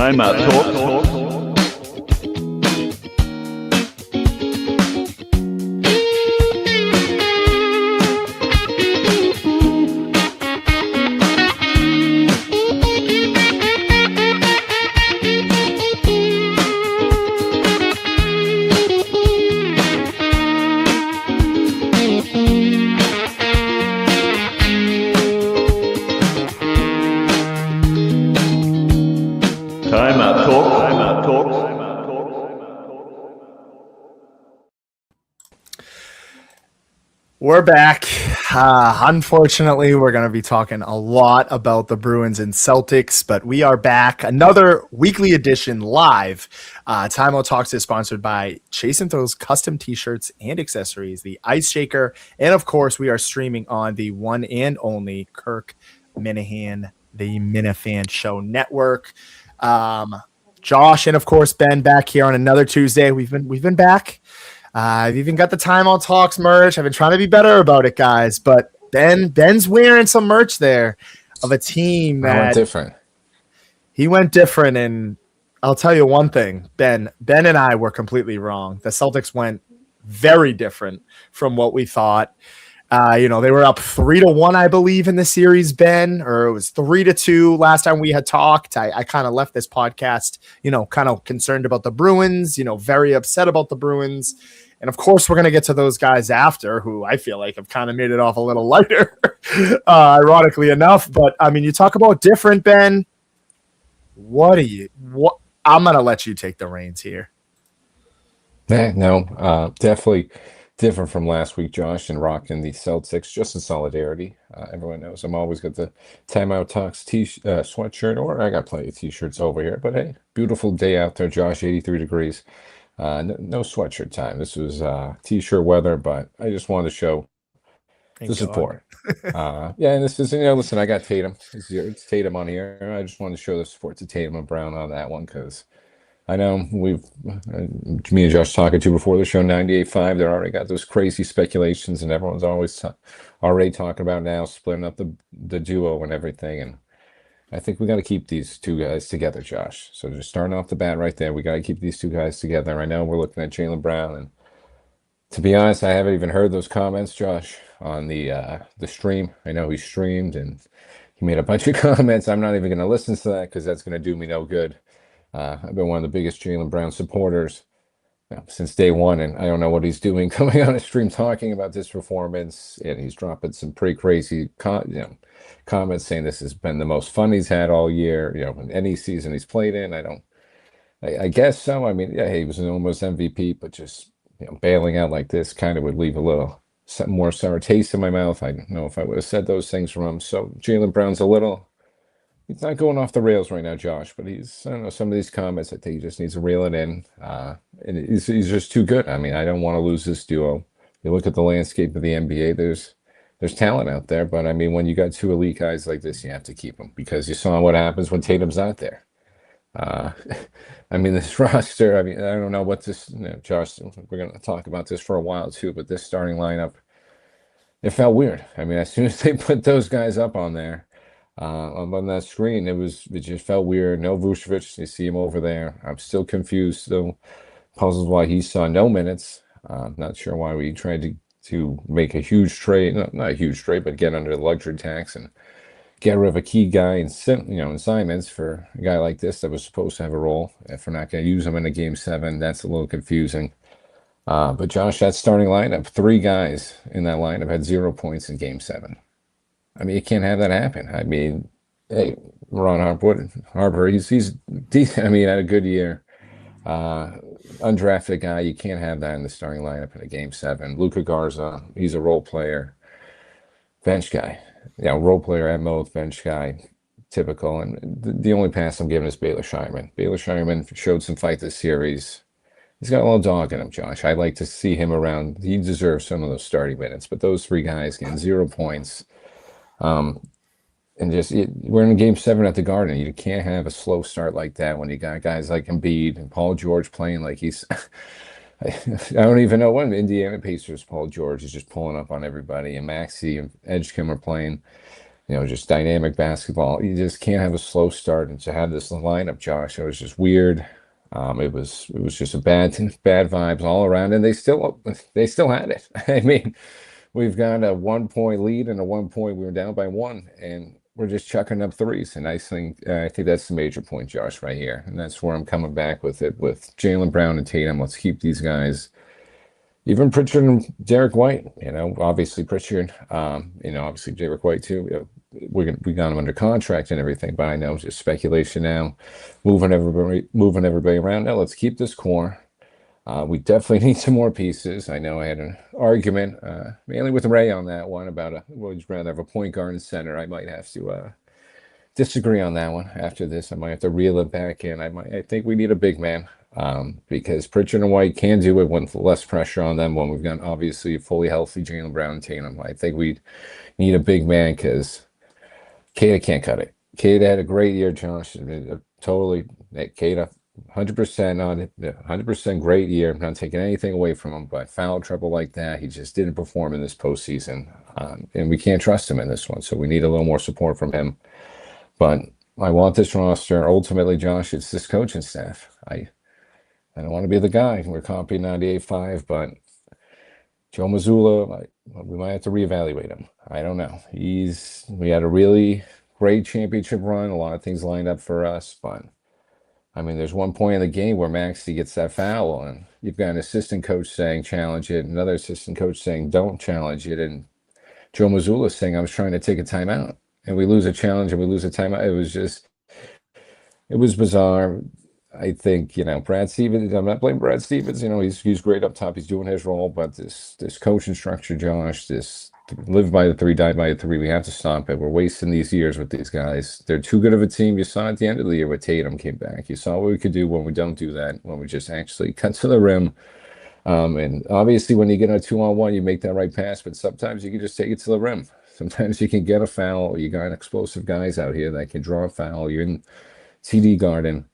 Timeout talk. Timeout talk. We're back. Unfortunately, we're going to be talking a lot about the Bruins and Celtics, but we are back. Another weekly edition live. Timeout Talks is sponsored by Chase and Throw's custom t-shirts and accessories, the Ice Shaker, and of course, we are streaming on the one and only Kirk Minahan, the Minifan Show Network. Josh and of course Ben back here on another Tuesday. We've been back. I've even got the Timeout Talks merch. I've been trying to be better about it, guys. But Ben's wearing some merch there of a team that went different. He went different, and I'll tell you one thing, Ben and I were completely wrong. The Celtics went very different from what we thought. They were up 3-1, I believe, in the series, Ben, or it was 3-2 last time we had talked. I kind of left this podcast, kind of concerned about the Bruins, very upset about the Bruins. And of course, we're going to get to those guys after, who I feel like have kind of made it off a little lighter, ironically enough. But I mean, you talk about different, Ben. What? I'm going to let you take the reins here. Definitely different from last week, Josh, and rocking the Celtics just in solidarity. Everyone knows I'm always got the Timeout Talks sweatshirt, or I got plenty of t-shirts over here. But hey, beautiful day out there, Josh, 83 degrees. No sweatshirt time. This was t-shirt weather, but I just wanted to show the support. And this is, listen, I got Tatum. It's Tatum on here. I just wanted to show the support to Tatum and Brown on that one, because I know me and Josh talking to before the show, 98.5, they already got those crazy speculations, and everyone's always already talking about now splitting up the duo and everything. And I think we got to keep these two guys together, Josh. So just starting off the bat right there, we got to keep these two guys together. I know we're looking at Jaylen Brown, and to be honest, I haven't even heard those comments, Josh, on the stream. I know he streamed and he made a bunch of comments. I'm not even going to listen to that because that's going to do me no good. I've been one of the biggest Jaylen Brown supporters since day one, and I don't know what he's doing coming on a stream talking about this performance, and he's dropping some pretty crazy comments saying this has been the most fun he's had all year, in any season he's played in. I guess so. I mean, yeah, he was an almost MVP, but just bailing out like this kind of would leave a little more sour taste in my mouth. I don't know if I would have said those things from him. So Jaylen Brown's he's not going off the rails right now, Josh, but I don't know, some of these comments, I think he just needs to reel it in. And he's just too good. I mean, I don't want to lose this duo. You look at the landscape of the NBA, there's talent out there, but I mean, when you got two elite guys like this, you have to keep them, because you saw what happens when Tatum's not there. I mean, this roster, I don't know what this, Josh, we're going to talk about this for a while too, but this starting lineup, it felt weird. I mean, as soon as they put those guys up on there, on that screen, it just felt weird. No Vucevic, you see him over there. I'm still confused, still puzzled why he saw no minutes. Not sure why we tried to make a huge trade, not a huge trade, but get under the luxury tax and get rid of a key guy in Simons for a guy like this that was supposed to have a role. If we're not going to use him in a game 7, that's a little confusing. But Josh, that starting lineup, 3 guys in that lineup had 0 points in game 7. I mean, you can't have that happen. I mean, hey, Ron Harper, he's decent. I mean, had a good year. Undrafted guy, you can't have that in the starting lineup in a game 7. Luka Garza, he's a role player, bench guy. Role player at most, bench guy, typical. And the only pass I'm giving is Baylor Scheierman. Baylor Scheierman showed some fight this series. He's got a little dog in him, Josh. I'd like to see him around. He deserves some of those starting minutes. But those 3 guys getting 0 points. And we're in game 7 at the Garden. You can't have a slow start like that when you got guys like Embiid and Paul George playing like he's I don't even know when Indiana Pacers Paul George is just pulling up on everybody, and Maxey and Edgecombe are playing just dynamic basketball. You just can't have a slow start. And to have this lineup, Josh, it was just weird. It was just a bad vibes all around, and they still had it. I mean, we've got a 1 point lead, and at 1 point we were down by one, and we're just chucking up threes. And I think that's the major point, Josh, right here, and that's where I'm coming back with it with Jaylen Brown and Tatum. Let's keep these guys. Even Pritchard and Derek White, obviously Pritchard, obviously Derek White too. We got him under contract and everything, but I know just speculation now, moving everybody around. Now let's keep this core. We definitely need some more pieces. I know I had an argument, mainly with Ray on that one about would you rather have a point guard and center. I might have to disagree on that one. After this, I might have to reel it back in. I think we need a big man. Because Pritchard and White can do it with less pressure on them when we've got obviously a fully healthy Jaylen Brown and Tatum. I think we need a big man because Kata can't cut it. Kata had a great year, Josh. Totally, Kata, 100% on it, 100% great year. I'm not taking anything away from him, but foul trouble like that, he just didn't perform in this postseason, and we can't trust him in this one. So we need a little more support from him. But I want this roster. Ultimately, Josh, it's this coaching staff. I don't want to be the guy. We're copying 98.5, but Joe Mazzulla, we might have to reevaluate him. I don't know. We had a really great championship run. A lot of things lined up for us, but I mean, there's 1 point in the game where Maxey gets that foul, and you've got an assistant coach saying challenge it, another assistant coach saying don't challenge it, and Joe Mazzulla saying I was trying to take a timeout, and we lose a challenge and we lose a timeout. It was bizarre. I think, Brad Stevens, I'm not blaming Brad Stevens, he's great up top, he's doing his role, but this coaching structure, Josh, this live by the three, die by the three, we have to stop it. We're wasting these years with these guys. They're too good of a team. You saw at the end of the year when Tatum came back. You saw what we could do when we don't do that, when we just actually cut to the rim. And obviously when you get a 2-on-1, you make that right pass, but sometimes you can just take it to the rim. Sometimes you can get a foul. You got explosive guys out here that can draw a foul. You're in TD Garden.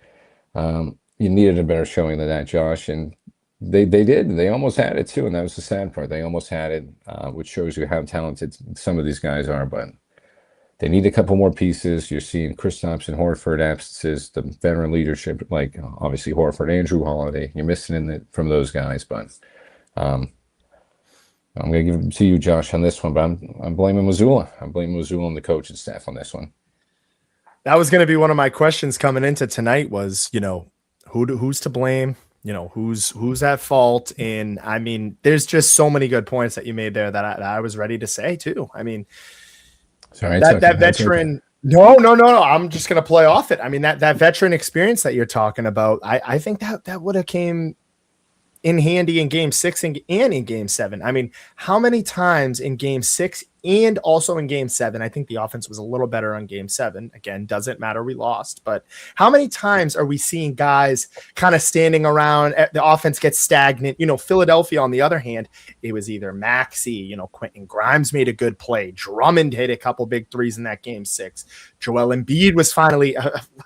You needed a better showing than that, Josh, and they did. They almost had it too, and that was the sad part. They almost had it, which shows you how talented some of these guys are. But they need a couple more pieces. You're seeing Kristaps and Horford absences, the veteran leadership, like obviously Horford, Andrew Holiday. You're missing from those guys, but I'm going to give it to you, Josh, on this one. But I'm blaming Mazzulla. I'm blaming Mazzulla and the coaching staff on this one. That was going to be one of my questions coming into tonight was, who's to blame, who's at fault. And I mean, there's just so many good points that you made there that I was ready to say too. I mean, sorry, that veteran, no, I'm just going to play off it. I mean, that veteran experience that you're talking about, I think that would have came in handy in game 6 and in game 7. I mean, how many times in game 6 and also in game 7, I think the offense was a little better on game 7. Again, doesn't matter. We lost. But how many times are we seeing guys kind of standing around? The offense gets stagnant. Philadelphia, on the other hand, it was either Maxey, Quentin Grimes made a good play. Drummond hit a couple big threes in that game 6. Joel Embiid was finally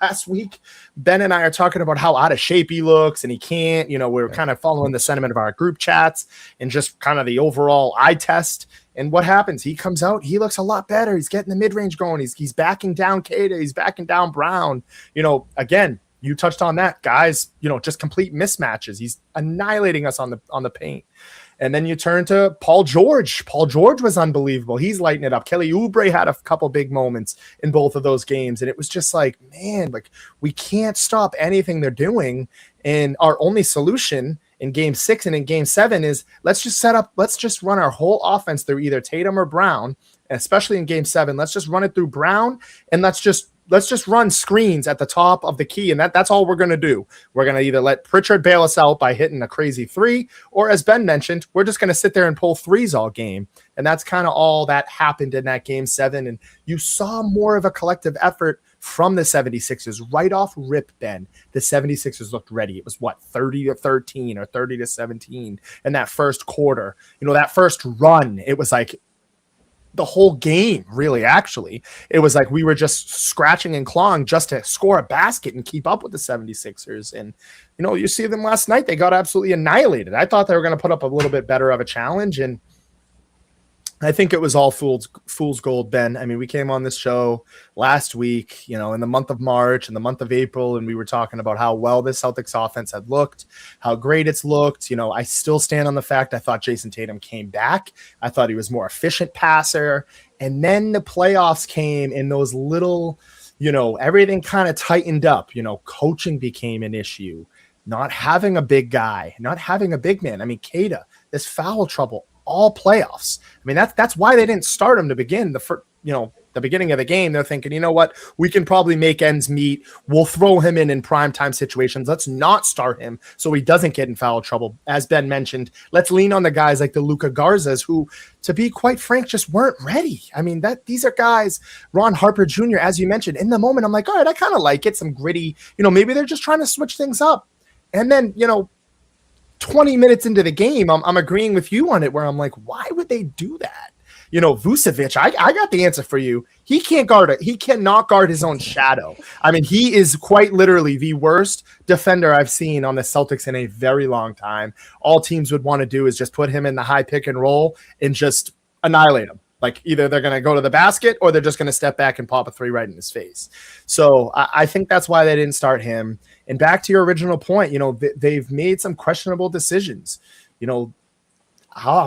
last week. Ben and I are talking about how out of shape he looks and he can't. We're kind of following the sentiment of our group chats and just kind of the overall eye test. And what happens? He comes out. He looks a lot better. He's getting the mid-range going. He's backing down Kata. He's backing down Brown. Again, you touched on that, guys. Just complete mismatches. He's annihilating us on the paint. And then you turn to Paul George. Paul George was unbelievable. He's lighting it up. Kelly Oubre had a couple big moments in both of those games. And it was just like, man, we can't stop anything they're doing. And our only solution in game 6 and in game 7 is let's just run our whole offense through either Tatum or Brown, and especially in game 7, let's just run it through Brown, and let's just run screens at the top of the key. And that's all we're going to do. We're going to either let Pritchard bail us out by hitting a crazy 3, or as Ben mentioned, we're just going to sit there and pull threes all game. And that's kind of all that happened in that game 7. And you saw more of a collective effort from the 76ers right off rip, Ben. The 76ers looked ready. It was 30-13 or 30-17 in that first quarter. That first run, it was like the whole game, really, actually. It was like we were just scratching and clawing just to score a basket and keep up with the 76ers. And, you see them last night. They got absolutely annihilated. I thought they were going to put up a little bit better of a challenge. And I think it was all fool's gold, Ben. I mean, we came on this show last week, in the month of March and the month of April, and we were talking about how well this Celtics offense had looked, how great it's looked. I still stand on the fact I thought Jason Tatum came back. I thought he was more efficient passer. And then the playoffs came in those little, everything kind of tightened up. Coaching became an issue. Not having a big guy, not having a big man. I mean, Keita, this foul trouble all playoffs. I mean, that's why they didn't start him to begin the beginning of the game. They're thinking, you know what, we can probably make ends meet. We'll throw him in primetime situations. Let's not start him so he doesn't get in foul trouble. As Ben mentioned, let's lean on the guys like the Luka Garzas, who, to be quite frank, just weren't ready. I mean, these are guys, Ron Harper Jr., as you mentioned, in the moment, I'm like, all right, I kind of like it. Some gritty, maybe they're just trying to switch things up. And then, 20 minutes into the game, I'm agreeing with you on it, where I'm like, why would they do that? Vucevic, I got the answer for you. He can't guard it. He cannot guard his own shadow. I mean, he is quite literally the worst defender I've seen on the Celtics in a very long time. All teams would want to do is just put him in the high pick and roll and just annihilate him. Like, either they're going to go to the basket or they're just going to step back and pop a three right in his face. So I think that's why they didn't start him. And back to your original point, they've made some questionable decisions. I'm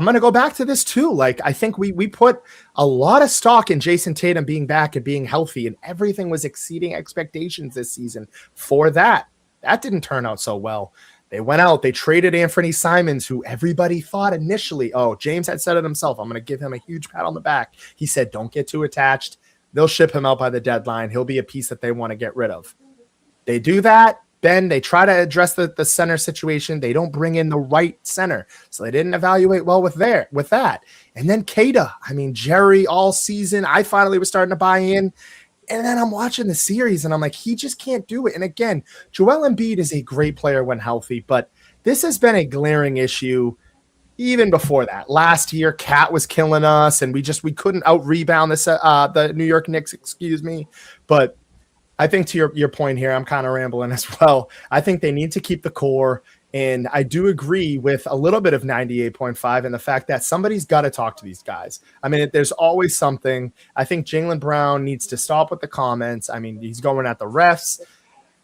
going to go back to this too. Like, I think we put a lot of stock in Jason Tatum being back and being healthy, and everything was exceeding expectations this season for that. That didn't turn out so well. They went out, they traded Anthony Simons, who everybody thought initially, James had said it himself, I'm going to give him a huge pat on the back. He said, don't get too attached. They'll ship him out by the deadline. He'll be a piece that they want to get rid of. They do that. Then they try to address the center situation. They don't bring in the right center. So they didn't evaluate well with that. And then Keita, I mean, Jerry all season, I finally was starting to buy in. And then I'm watching the series and I'm like, he just can't do it. And again, Joel Embiid is a great player when healthy, but this has been a glaring issue even before that. Last year, Cat was killing us and we couldn't out rebound the New York Knicks, But I think to your point here, I'm kind of rambling as well. I think they need to keep the core. And I do agree with a little bit of 98.5 and the fact that somebody's got to talk to these guys. I mean, there's always something. I think Jaylen Brown needs to stop with the comments. I mean, he's going at the refs,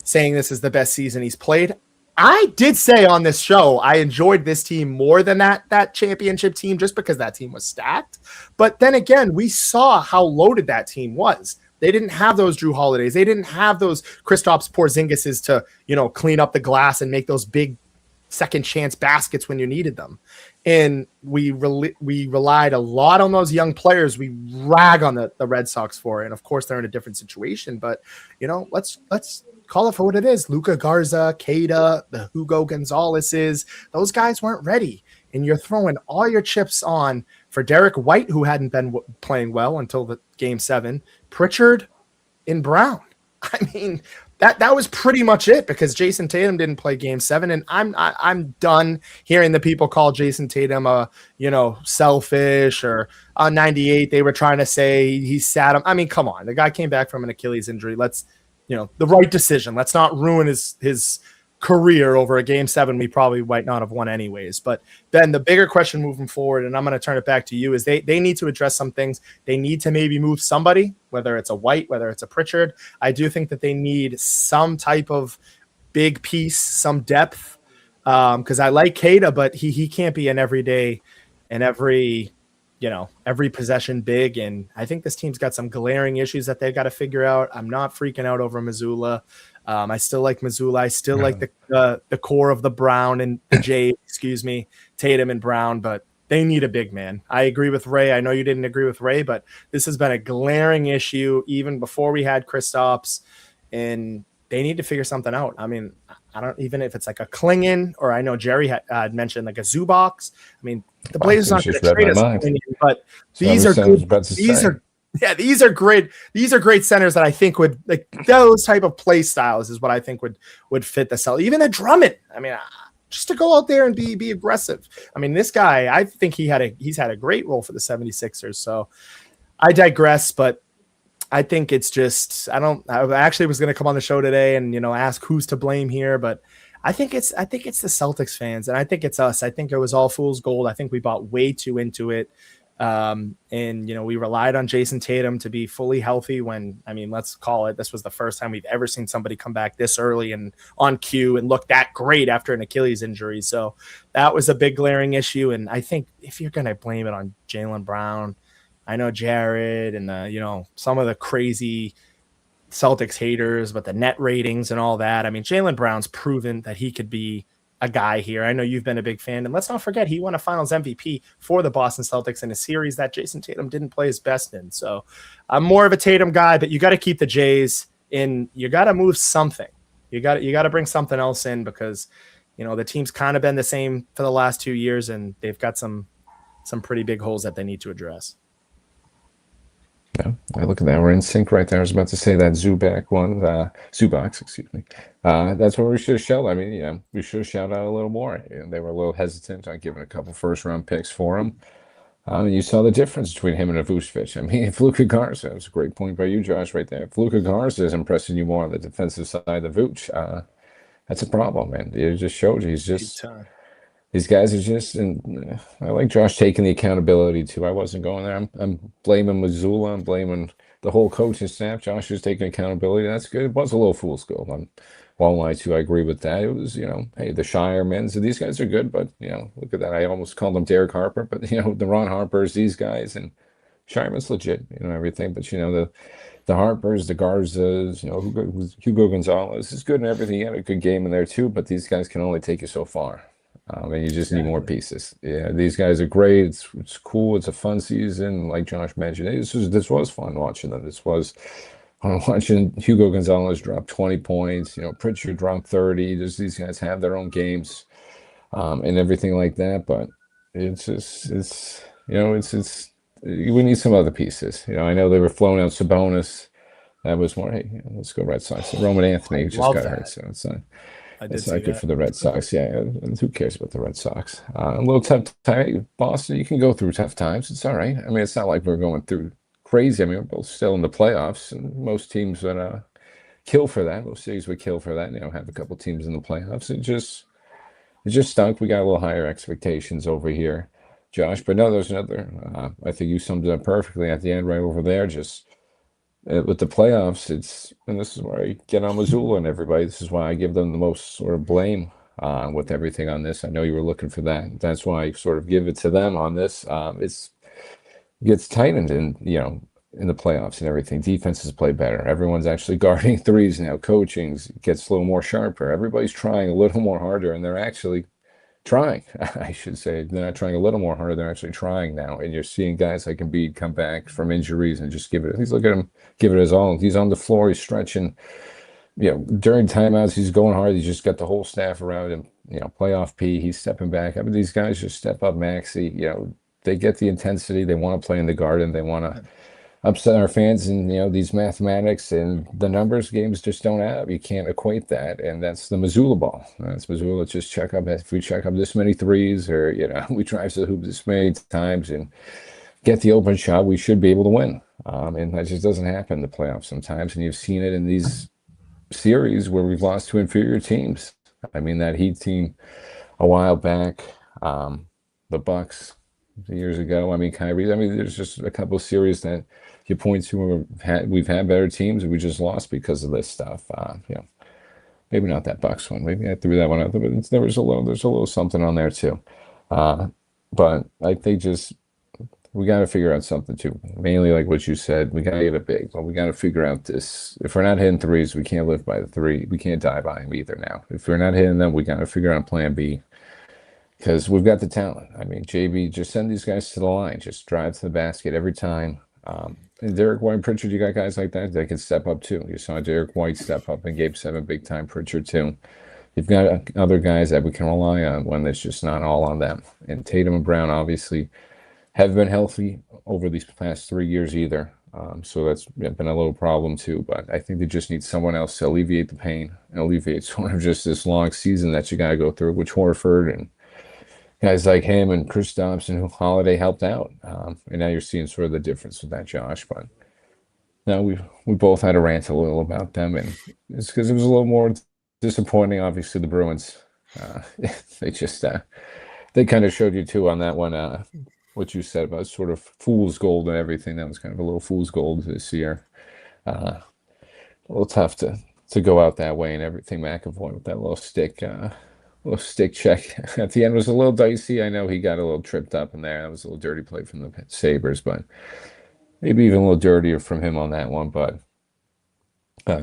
saying this is the best season he's played. I did say on this show I enjoyed this team more than that championship team just because that team was stacked. But then again, we saw how loaded that team was. They didn't have those Drew Holidays. They didn't have those Kristaps Porzingises to, clean up the glass and make those big second chance baskets when you needed them. And we relied a lot on those young players. We rag on the Red Sox for it. And of course they're in a different situation, but let's call it for what it is. Luka Garza, Keita, the Hugo Gonzalez's, those guys weren't ready. And you're throwing all your chips on for Derek White, who hadn't been playing well until the game 7, Pritchard and Brown. I mean, that was pretty much it because Jason Tatum didn't play game 7. And I'm done hearing the people call Jason Tatum selfish or on 98. They were trying to say he sat him. I mean, come on. The guy came back from an Achilles injury. Let's, the right decision. Let's not ruin his career over a game 7 we probably might not have won anyways. But then the bigger question moving forward, and I'm going to turn it back to you, is they need to address some things. They need to maybe move somebody, whether it's a White, whether it's a Pritchard. I do think that they need some type of big piece, some depth, because I like Keita, but he can't be an everyday and every possession big. And I think this team's got some glaring issues that they've got to figure out. I'm not freaking out over Missoula. I still like Missoula. I still like the core of the Brown and the Tatum and Brown, but they need a big man. I agree with Ray. I know you didn't agree with Ray, but this has been a glaring issue even before we had Kristaps, and they need to figure something out. I mean, I don't even if it's like a Klingon, or I know Jerry had mentioned like a Zubox. I mean, the Blazers aren't going to trade us Klingon, but these are good. These are great. These are great centers that I think would like those type of play styles is what I think would fit the Celtics. Even a Drummond. I mean, just to go out there and be aggressive. I mean, this guy, I think he's had a great role for the 76ers. So I digress, but I think it's just I actually was going to come on the show today and ask who's to blame here, but I think it's the Celtics fans and I think it's us. I think it was all fool's gold. I think we bought way too into it. And, we relied on Jason Tatum to be fully healthy when, let's call it, this was the first time we've ever seen somebody come back this early and on cue and look that great after an Achilles injury. So that was a big glaring issue. And I think if you're going to blame it on Jaylen Brown, I know Jared and, some of the crazy Celtics haters, but the net ratings and all that. Jaylen Brown's proven that he could be a guy here. I know you've been a big fan, and let's not forget he won a Finals MVP for the Boston Celtics in a series that Jason Tatum didn't play his best in. So I'm more of a Tatum guy, but you got to keep the Jays in. You got to move something. You got to bring something else in because the team's kind of been the same for the last 2 years, and they've got some pretty big holes that they need to address. Yeah, I look at that. We're in sync right there. I was about to say that Zubac, excuse me. That's what we should have shelled. We should have shouted out a little more. They were a little hesitant on giving a couple first-round picks for him. You saw the difference between him and Vucevic. If Luka Garza, that's a great point by you, Josh, right there. If Luka Garza is impressing you more on the defensive side of Vuce, that's a problem, man. It just showed you. These guys are just, and I like Josh taking the accountability too. I wasn't going there. I'm blaming Missoula. I'm blaming the whole coaching staff. Josh is taking accountability. That's good. It was a little fool's gold. I won't lie to you. I agree with that. It was, hey, the Shire men. So these guys are good, but look at that. I almost called them Derek Harper, but the Ron Harpers, these guys, and Shireman's legit. Everything. But the Harpers, the Garzas, Hugo Gonzalez is good and everything. He had a good game in there too, but these guys can only take you so far. And you just need more pieces. Yeah, these guys are great. It's cool. It's a fun season. Like Josh mentioned, this was fun watching them. This was watching Hugo Gonzalez drop 20 points. Pritchard dropped 30. These guys have their own games and everything like that. But it's we need some other pieces. I know they were flowing out Sabonis. That was more, hey, let's go Red Sox. Roman Anthony just got hurt, so it's not. It's not good for the Red Sox. Yeah, and who cares about the Red Sox? A little tough time. Boston, you can go through tough times. It's all right. It's not like we're going through crazy. We're both still in the playoffs, and most teams would kill for that. Most cities would kill for that. Have a couple teams in the playoffs. It just stunk. We got a little higher expectations over here, Josh. But no, there's another. I think you summed it up perfectly at the end, right over there. Just. With the playoffs, and this is where I get on Missoula and everybody. This is why I give them the most sort of blame with everything on this. I know you were looking for that. That's why I sort of give it to them on this. It gets tightened in the playoffs and everything. Defenses play better. Everyone's actually guarding threes now. Coaching gets a little more sharper. Everybody's trying a little more harder, and they're actually trying. I should say they're not trying a little more harder. They're actually trying now, and you're seeing guys like Embiid come back from injuries and just give it. He's look at him, give it his all. He's on the floor. He's stretching. During timeouts, he's going hard. He's just got the whole staff around him. Playoff P. He's stepping back. These guys just step up, Maxey. They get the intensity. They want to play in the Garden. They want to upset our fans, and these mathematics and the numbers games just don't add up. You can't equate that, and that's the Missoula ball. That's Missoula. Just check up. If we check up this many threes, or we drive to the hoop this many times and get the open shot, we should be able to win. And that just doesn't happen in the playoffs sometimes, and you've seen it in these series where we've lost to inferior teams. That Heat team a while back, the Bucks years ago. Kyrie. There's just a couple of series that you point to where we've had better teams and we just lost because of this stuff. Maybe not that Bucks one. Maybe I threw that one out there, but there's a little something on there too. But I think we got to figure out something too. Mainly like what you said, we got to get it big, but we got to figure out this. If we're not hitting threes, we can't live by the three. We can't die by them either now. If we're not hitting them, we got to figure out a plan B. Because we've got the talent. JB, just send these guys to the line. Just drive to the basket every time. And Derek White and Pritchard, you got guys like that can step up too. You saw Derek White step up in Game 7 big time, Pritchard too. You've got other guys that we can rely on when it's just not all on them. And Tatum and Brown obviously haven't been healthy over these past 3 years either. So that's been a little problem too. But I think they just need someone else to alleviate the pain and alleviate sort of just this long season that you got to go through, which Horford and guys like him and Chris Dobson, who Holiday helped out, and now you're seeing sort of the difference with that, Josh. But now we both had a rant a little about them, and it's because it was a little more disappointing. Obviously, the Bruins, they just they kind of showed you too on that one. what you said about sort of fool's gold and everything. That was kind of a little fool's gold this year. A little tough to go out that way and everything. McAvoy with that little stick check at the end was a little dicey. I know he got a little tripped up in there. That was a little dirty play from the Sabres, but maybe even a little dirtier from him on that one. But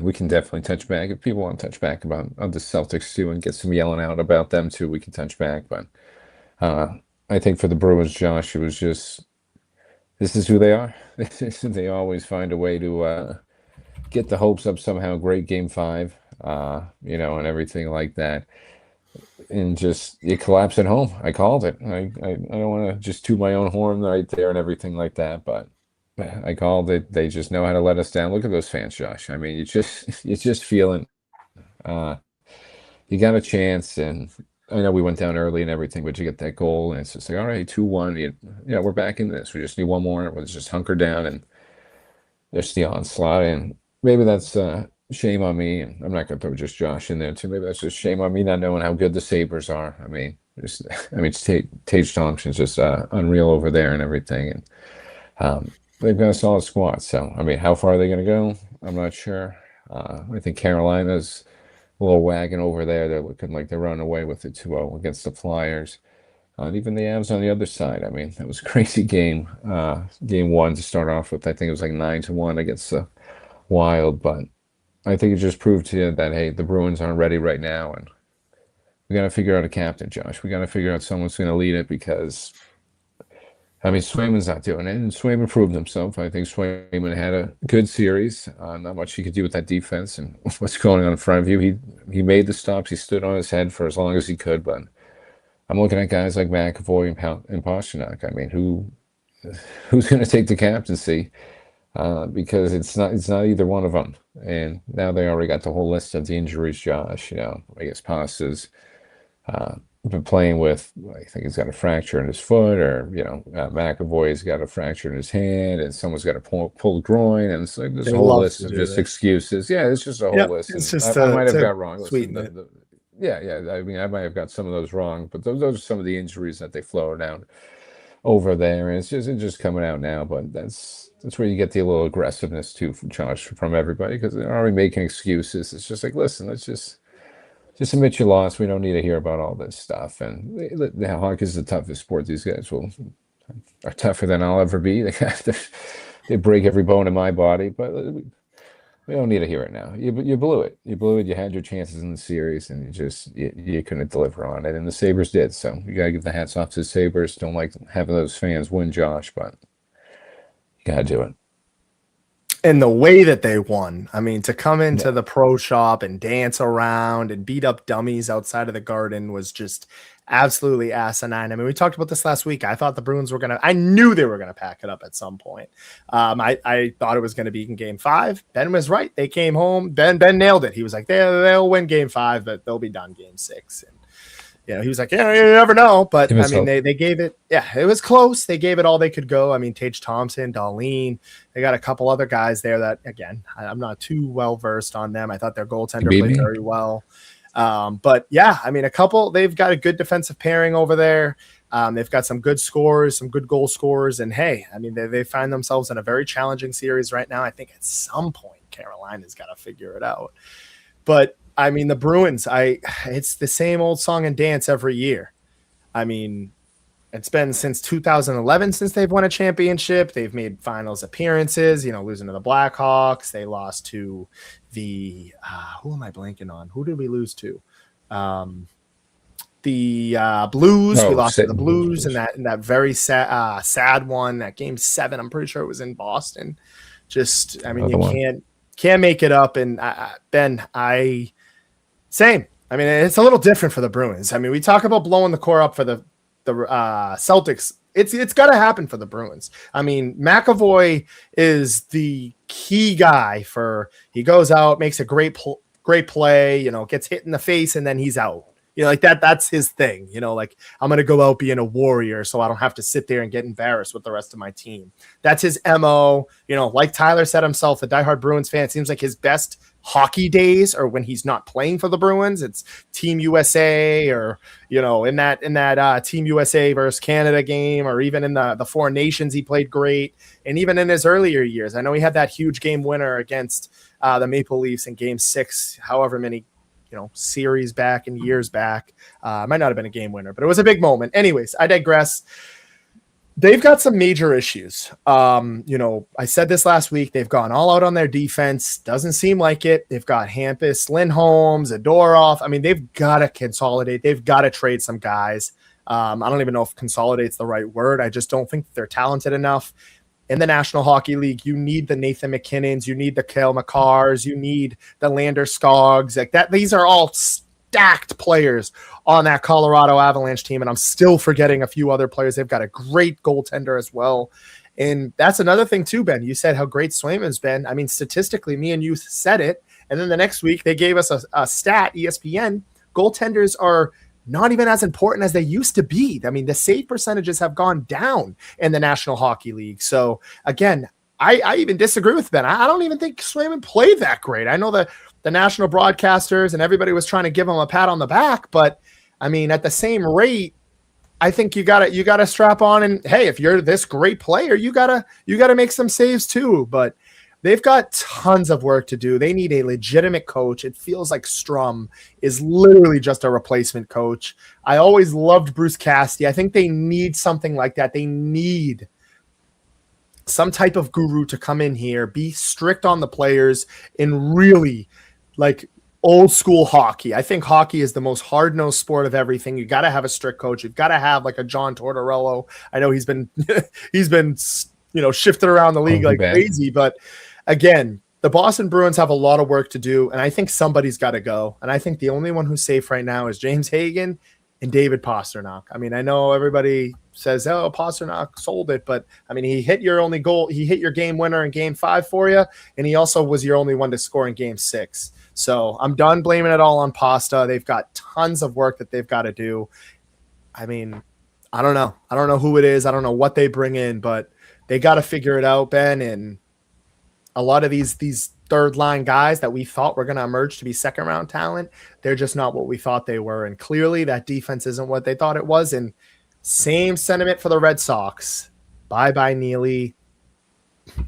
we can definitely touch back. If people want to touch back about the Celtics too and get some yelling out about them too, we can touch back. But I think for the Bruins, Josh, it was just, this is who they are. They always find a way to get the hopes up somehow. Great game 5, and everything like that. And just, you collapse at home. I called it. I don't want to just toot my own horn right there and everything like that, but I called it. They just know how to let us down. Look at those fans, Josh. I mean, you just feeling you got a chance, and I know we went down early and everything, but you get that goal, and it's just like, all right, 2-1. We're back in this. We just need one more. Let's just hunker down, and there's the onslaught. And maybe that's shame on me, and I'm not going to throw just Josh in there too. Maybe that's just shame on me not knowing how good the Sabres are. Tage Thompson's just unreal over there and everything, and they've got a solid squad. So, how far are they going to go? I'm not sure. I think Carolina's a little wagon over there. They're looking like they're running away with it 2-0 against the Flyers. And even the Avs on the other side. That was a crazy game. Game 1 to start off with. I think it was like 9-1 against the Wild. But I think it just proved to you that, hey, the Bruins aren't ready right now. And we got to figure out a captain, Josh. We got to figure out someone who's going to lead it, because Swayman's not doing it, and Swayman proved himself. I think Swayman had a good series. Not much he could do with that defense and what's going on in front of you. He made the stops. He stood on his head for as long as he could. But I'm looking at guys like McAvoy and Pasternak. Who's going to take the captaincy? Because it's not either one of them. And now they already got the whole list of the injuries, Josh. I guess Pasta's been playing with, I think he's got a fracture in his foot, or McAvoy's got a fracture in his hand, and someo's got a pulled groin, and it's like this whole list of just excuses. Yeah, it's just a whole list. It's just I might have got wrong. Yeah. I might have got some of those wrong, but those are some of the injuries that they floated out over there, and it's just coming out now. But that's where you get the little aggressiveness too from Josh, from everybody, because they're already making excuses. It's just like, listen, let's just admit you lost. We don't need to hear about all this stuff. And hockey is the toughest sport. These guys are tougher than I'll ever be. They break every bone in my body, but we don't need to hear it now. You blew it. You blew it. You had your chances in the series, and you couldn't deliver on it. And the Sabres did. So you gotta give the hats off to the Sabres. Don't like having those fans win, Josh, but you gotta do it. And the way that they won, to come into the pro shop and dance around and beat up dummies outside of the Garden was just absolutely asinine. We talked about this last week. I thought the Bruins I knew they were going to pack it up at some point. I thought it was going to be in game 5. Ben was right. They came home. Ben nailed it. He was like, they'll win game 5, but they'll be done game 6. And he was like, yeah, you never know. But they gave it. Yeah, it was close. They gave it all they could go. Tage Thompson, Darlene. They got a couple other guys there that, again, I'm not too well versed on them. I thought their goaltender played very well. But yeah, a couple. They've got a good defensive pairing over there. They've got some good scorers, some good goal scorers, and hey, they find themselves in a very challenging series right now. I think at some point Carolina's got to figure it out. But the Bruins, it's the same old song and dance every year. It's been since 2011 since they've won a championship. They've made finals appearances, losing to the Blackhawks. They lost to the who am I blanking on? Who did we lose to? The Blues. We lost to the Blues in that very sad one, that game 7. I'm pretty sure it was in Boston. Just, you can't make it up. And Ben, same. It's a little different for the Bruins. We talk about blowing the core up for the Celtics. It's got to happen for the Bruins. McAvoy is the key guy he goes out, makes a great play, gets hit in the face, and then he's out. That's his thing. I'm going to go out being a warrior so I don't have to sit there and get embarrassed with the rest of my team. That's his MO. Like Tyler said himself, the diehard Bruins fan, it seems like his best hockey days or when he's not playing for the Bruins. It's Team USA or, in that Team USA versus Canada game, or even in the Four Nations, he played great. And even in his earlier years, I know he had that huge game winner against the Maple Leafs in Game 6, however many series back and years back. Might not have been a game winner, but it was a big moment. Anyways, I digress. They've got some major issues. I said this last week. They've gone all out on their defense. Doesn't seem like it. They've got Hampus, Lindholm, Zadorov. I mean, they've got to consolidate. They've got to trade some guys. I don't even know if consolidate's the right word. I just don't think they're talented enough. In the National Hockey League, you need the Nathan McKinnons, you need the Cale Makars, you need the Lander Skoggs. Like that, these are all stacked players on that Colorado Avalanche team, and I'm still forgetting a few other players. They've got a great goaltender as well. And that's another thing too, Ben. You said how great Swayman's been. I mean, statistically, me and you said it. And then the next week, they gave us a stat, ESPN. Goaltenders are not even as important as they used to be. I mean, the save percentages have gone down in the National Hockey League. So again, I even disagree with Ben. I don't even think Swayman played that great. I know the national broadcasters and everybody was trying to give him a pat on the back, but I mean, at the same rate, I think you gotta strap on, and hey, if you're this great player, you gotta make some saves too. But they've got tons of work to do. They need a legitimate coach. It feels like Strum is literally just a replacement coach. I always loved Bruce Cassidy. I think they need something like that. They need some type of guru to come in here, be strict on the players, and really like old school hockey. I think hockey is the most hard-nosed sport of everything. You got to have a strict coach. You've got to have like a John Tortorella. I know he's been shifted around the league like crazy, but again, the Boston Bruins have a lot of work to do, and I think somebody's got to go. And I think the only one who's safe right now is James Hagan and David Pastrnak. I mean, I know everybody says, oh, Pastrnak sold it, but I mean, he hit your only goal. He hit your game winner in Game 5 for you, and he also was your only one to score in Game 6. So I'm done blaming it all on Pasta. They've got tons of work that they've got to do. I mean, I don't know. I don't know who it is. I don't know what they bring in, but they got to figure it out, Ben. And a lot of these third line guys that we thought were going to emerge to be second round talent, they're just not what we thought they were. And clearly that defense isn't what they thought it was. And same sentiment for the Red Sox. Bye-bye Neely.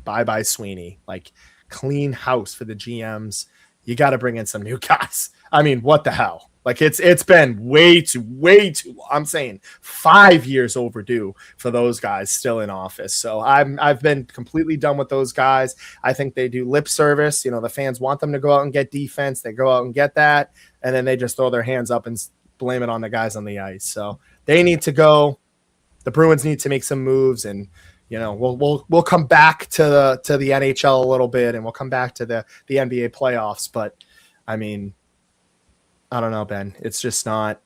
Bye-bye Sweeney. Like clean house for the GMs. You got to bring in some new guys. I mean, what the hell? Like it's been way too. I'm saying 5 years overdue for those guys still in office. So I've been completely done with those guys. I think they do lip service. The fans want them to go out and get defense. They go out and get that, and then they just throw their hands up and blame it on the guys on the ice. So they need to go. The Bruins need to make some moves, and we'll come back to the NHL a little bit, and we'll come back to the NBA playoffs. But I mean, I don't know, Ben. It's just not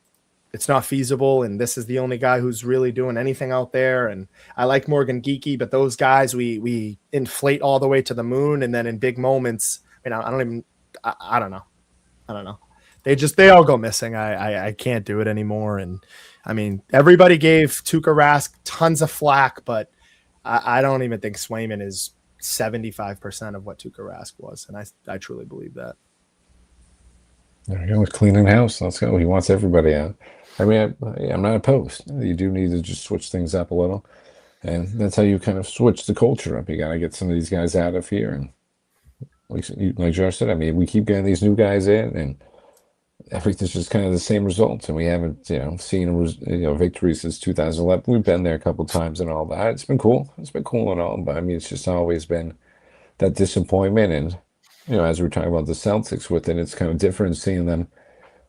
feasible. And this is the only guy who's really doing anything out there. And I like Morgan Geeky, but those guys we inflate all the way to the moon. And then in big moments, I don't know. They all go missing. I can't do it anymore. And I mean, everybody gave Tuukka Rask tons of flack, but I don't even think Swayman is 75% of what Tuukka Rask was. And I truly believe that. There you go, cleaning house. Let's go. He wants everybody out. I mean, I'm not opposed. You do need to just switch things up a little, and that's how you kind of switch the culture up. You got to get some of these guys out of here, and like Josh said, I mean, we keep getting these new guys in, and everything's just kind of the same results, and we haven't, seen victory since 2011. We've been there a couple of times and all that. It's been cool. It's been cool and all, but I mean, it's just always been that disappointment. And as we were talking about the Celtics with it, it's kind of different seeing them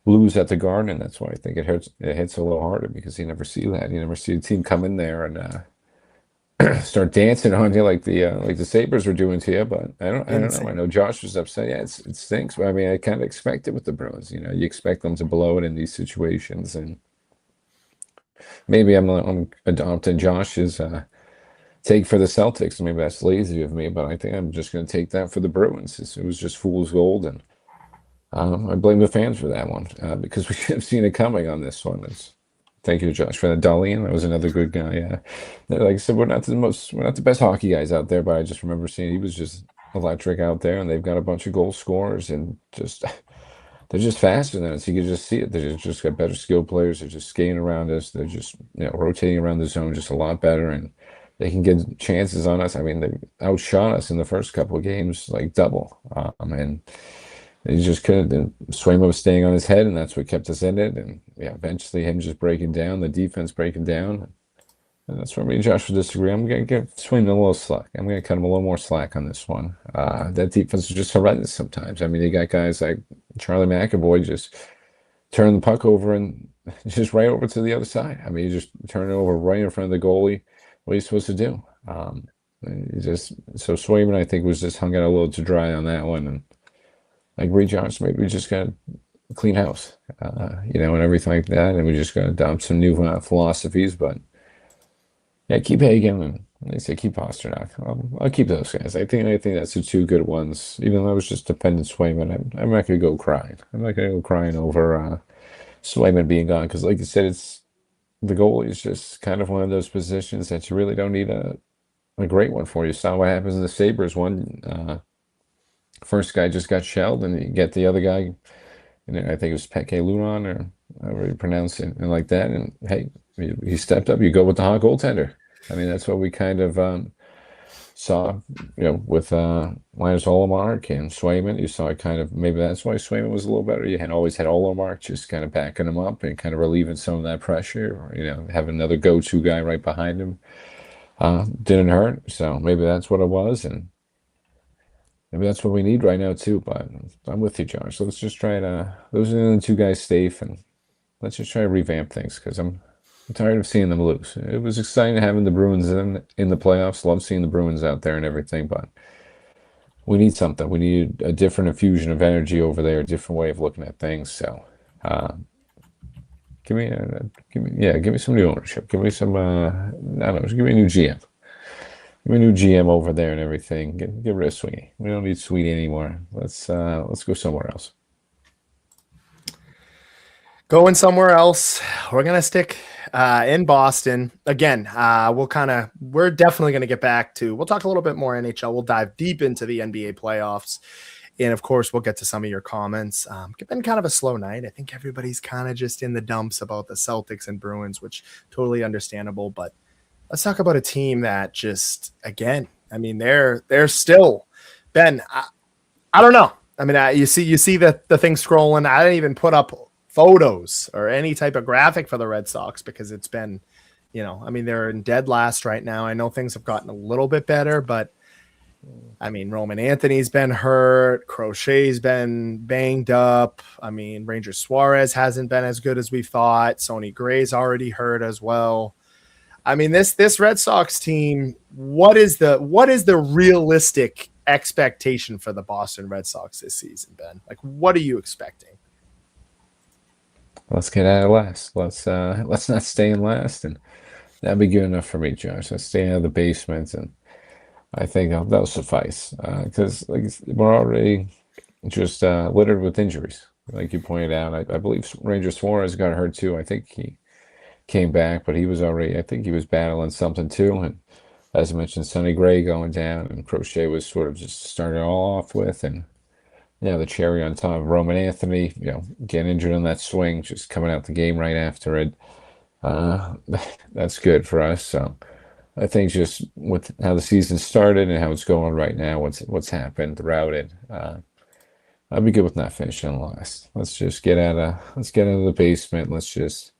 lose at the Garden, and that's why I think it hurts. It hits a little harder because you never see that. You never see a team come in there and start dancing on you like the Sabres were doing to you. But I don't know. I know Josh was upset. Yeah, it stinks. But I mean, I kind of expect it with the Bruins. You expect them to blow it in these situations, and maybe I'm adopting Josh's take for the Celtics. Maybe that's lazy of me, but I think I'm just going to take that for the Bruins. It was just fool's gold, and I blame the fans for that one because we should have seen it coming on this one. Thank you, Josh, for that. Dullian, that was another good guy. Yeah, like I said, we're not the best hockey guys out there, but I just remember seeing he was just electric out there, and they've got a bunch of goal scorers, and just they're just faster than us. You can just see it. They just got better skilled players. They're just skating around us. They're just rotating around the zone just a lot better, and they can get chances on us. I mean, they outshot us in the first couple of games like double, and they just couldn't. And Swayman was staying on his head, and that's what kept us in it. And yeah, eventually him just breaking down, the defense breaking down. And that's where me and Josh will disagree. I'm going to give Swayman a little slack. I'm going to cut him a little more slack on this one. That defense is just horrendous sometimes. I mean, you got guys like Charlie McAvoy just turn the puck over and just right over to the other side. I mean, you just turn it over right in front of the goalie. What are you supposed to do? So Swayman, I think, was just hung out a little too dry on that one. And I agree, Josh, maybe we just got to clean house, and everything like that. And we just got to adopt some new philosophies. But yeah, keep Hagen and they say keep Pasternak. I'll keep those guys. I think that's the two good ones. Even though I was just defending Swayman, I'm not gonna go crying. I'm not gonna go crying over Swayman being gone because, like you said, it's the goalie is just kind of one of those positions that you really don't need a great one for. You saw what happens in the Sabres one. First guy just got shelled, and you get the other guy. And I think it was Peke Lunan or however you pronounce it, and like that. And hey, he stepped up. You go with the hot goaltender. I mean, that's what we kind of saw, with Linus Olemark and Swayman. You saw it kind of, maybe that's why Swayman was a little better. You had always had Olemark just kind of backing him up and kind of relieving some of that pressure, or, having another go-to guy right behind him. Didn't hurt. So maybe that's what it was. And maybe that's what we need right now too. But I'm with you, Josh. So let's just try to, those are the two guys safe, and let's just try to revamp things because I'm tired of seeing them lose. It was exciting having the Bruins in the playoffs. Love seeing the Bruins out there and everything, but we need something. We need a different infusion of energy over there, a different way of looking at things. So, give me some new ownership. Give me some, I don't know, just give me a new GM. Give me a new GM over there and everything. Get rid of Sweeney. We don't need Sweeney anymore. Let's go somewhere else. Going somewhere else. We're going to stick in Boston. Again, we're definitely going to get back to, we'll talk a little bit more NHL. We'll dive deep into the NBA playoffs. And of course, we'll get to some of your comments. It's been kind of a slow night. I think everybody's kind of just in the dumps about the Celtics and Bruins, which totally understandable. But let's talk about a team that just, again, I mean, they're still, Ben, I don't know. I mean, you see the thing scrolling. I didn't even put up photos or any type of graphic for the Red Sox because it's been, I mean, they're in dead last right now. I know things have gotten a little bit better, but I mean, Roman Anthony's been hurt. Crochet's been banged up. I mean, Ranger Suarez hasn't been as good as we thought. Sonny Gray's already hurt as well. I mean, this Red Sox team, what is the realistic expectation for the Boston Red Sox this season, Ben? Like, what are you expecting? Let's get out of last. Let's not stay in last, and that'd be good enough for me, Josh. Let's stay out of the basement, and I think that'll suffice. Because we're already just littered with injuries, like you pointed out. I believe Ranger Suarez got hurt too. I think he came back, but I think he was battling something too. And as I mentioned, Sonny Gray going down, and Crochet was sort of just starting it all off with, and the cherry on top of Roman Anthony, getting injured on that swing, just coming out the game right after it. That's good for us. So I think just with how the season started and how it's going right now, what's happened throughout it, I'd be good with not finishing last. Let's get out of the basement. Let's just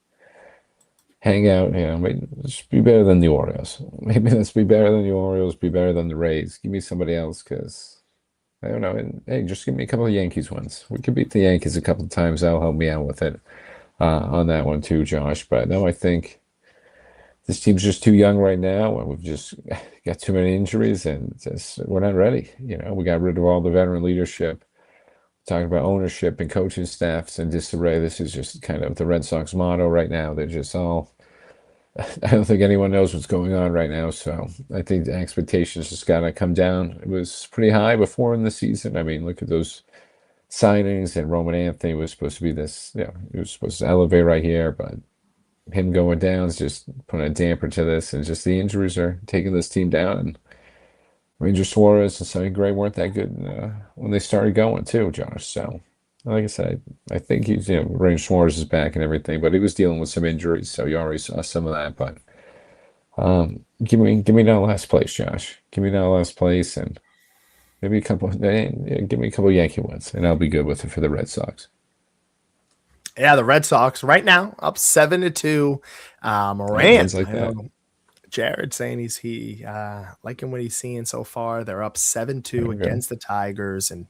hang out. Maybe let's be better than the Orioles. Maybe let's be better than the Orioles. Be better than the Rays. Give me somebody else because. I don't know. And, hey, just give me a couple of Yankees wins. We could beat the Yankees a couple of times. That'll help me out with it on that one too, Josh. But no, I think this team's just too young right now, and we've just got too many injuries, and we're not ready. We got rid of all the veteran leadership. Talking about ownership and coaching staffs and disarray. This is just kind of the Red Sox motto right now. They're just all. I don't think anyone knows what's going on right now, so I think the expectations just got to come down. It was pretty high before in the season. I mean, look at those signings, and Roman Anthony was supposed to be this, he was supposed to elevate right here, but him going down is just putting a damper to this, and just the injuries are taking this team down. And Ranger Suarez and Sonny Gray weren't that good when they started going too, Josh. So, like I said, I think he's Ranger Suarez is back and everything, but he was dealing with some injuries, so you already saw some of that. But give me that last place, Josh. Give me that last place, and maybe a couple. Give me a couple Yankee wins, and I'll be good with it for the Red Sox. Yeah, the Red Sox right now up 7-2. Hey, Morant, wins like I that. know Jared saying he liking what he's seeing so far. They're up There 7-2 we go. against the Tigers, and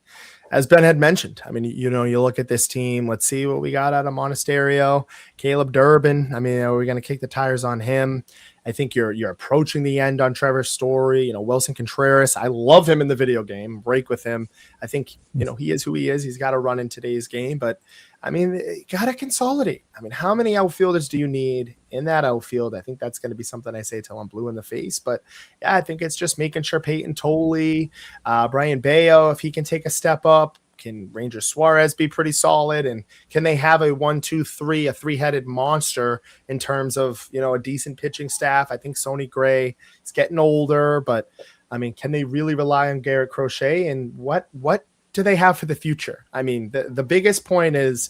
as Ben had mentioned, I mean, you look at this team. Let's see what we got out of Monasterio, Caleb Durbin. I mean, are we going to kick the tires on him? I think you're approaching the end on Trevor Story. Wilson Contreras. I love him in the video game. Break with him. I think he is who he is. He's got to run in today's game, but I mean, you got to consolidate. I mean, how many outfielders do you need in that outfield? I think that's going to be something I say till I'm blue in the face. But yeah, I think it's just making sure Peyton Tolley, Brian Bayo, if he can take a step up, can Ranger Suarez be pretty solid? And can they have a 1, 2, 3, a three-headed monster in terms of, a decent pitching staff? I think Sonny Gray is getting older, but I mean, can they really rely on Garrett Crochet? And what do they have for the future? I mean, the biggest point is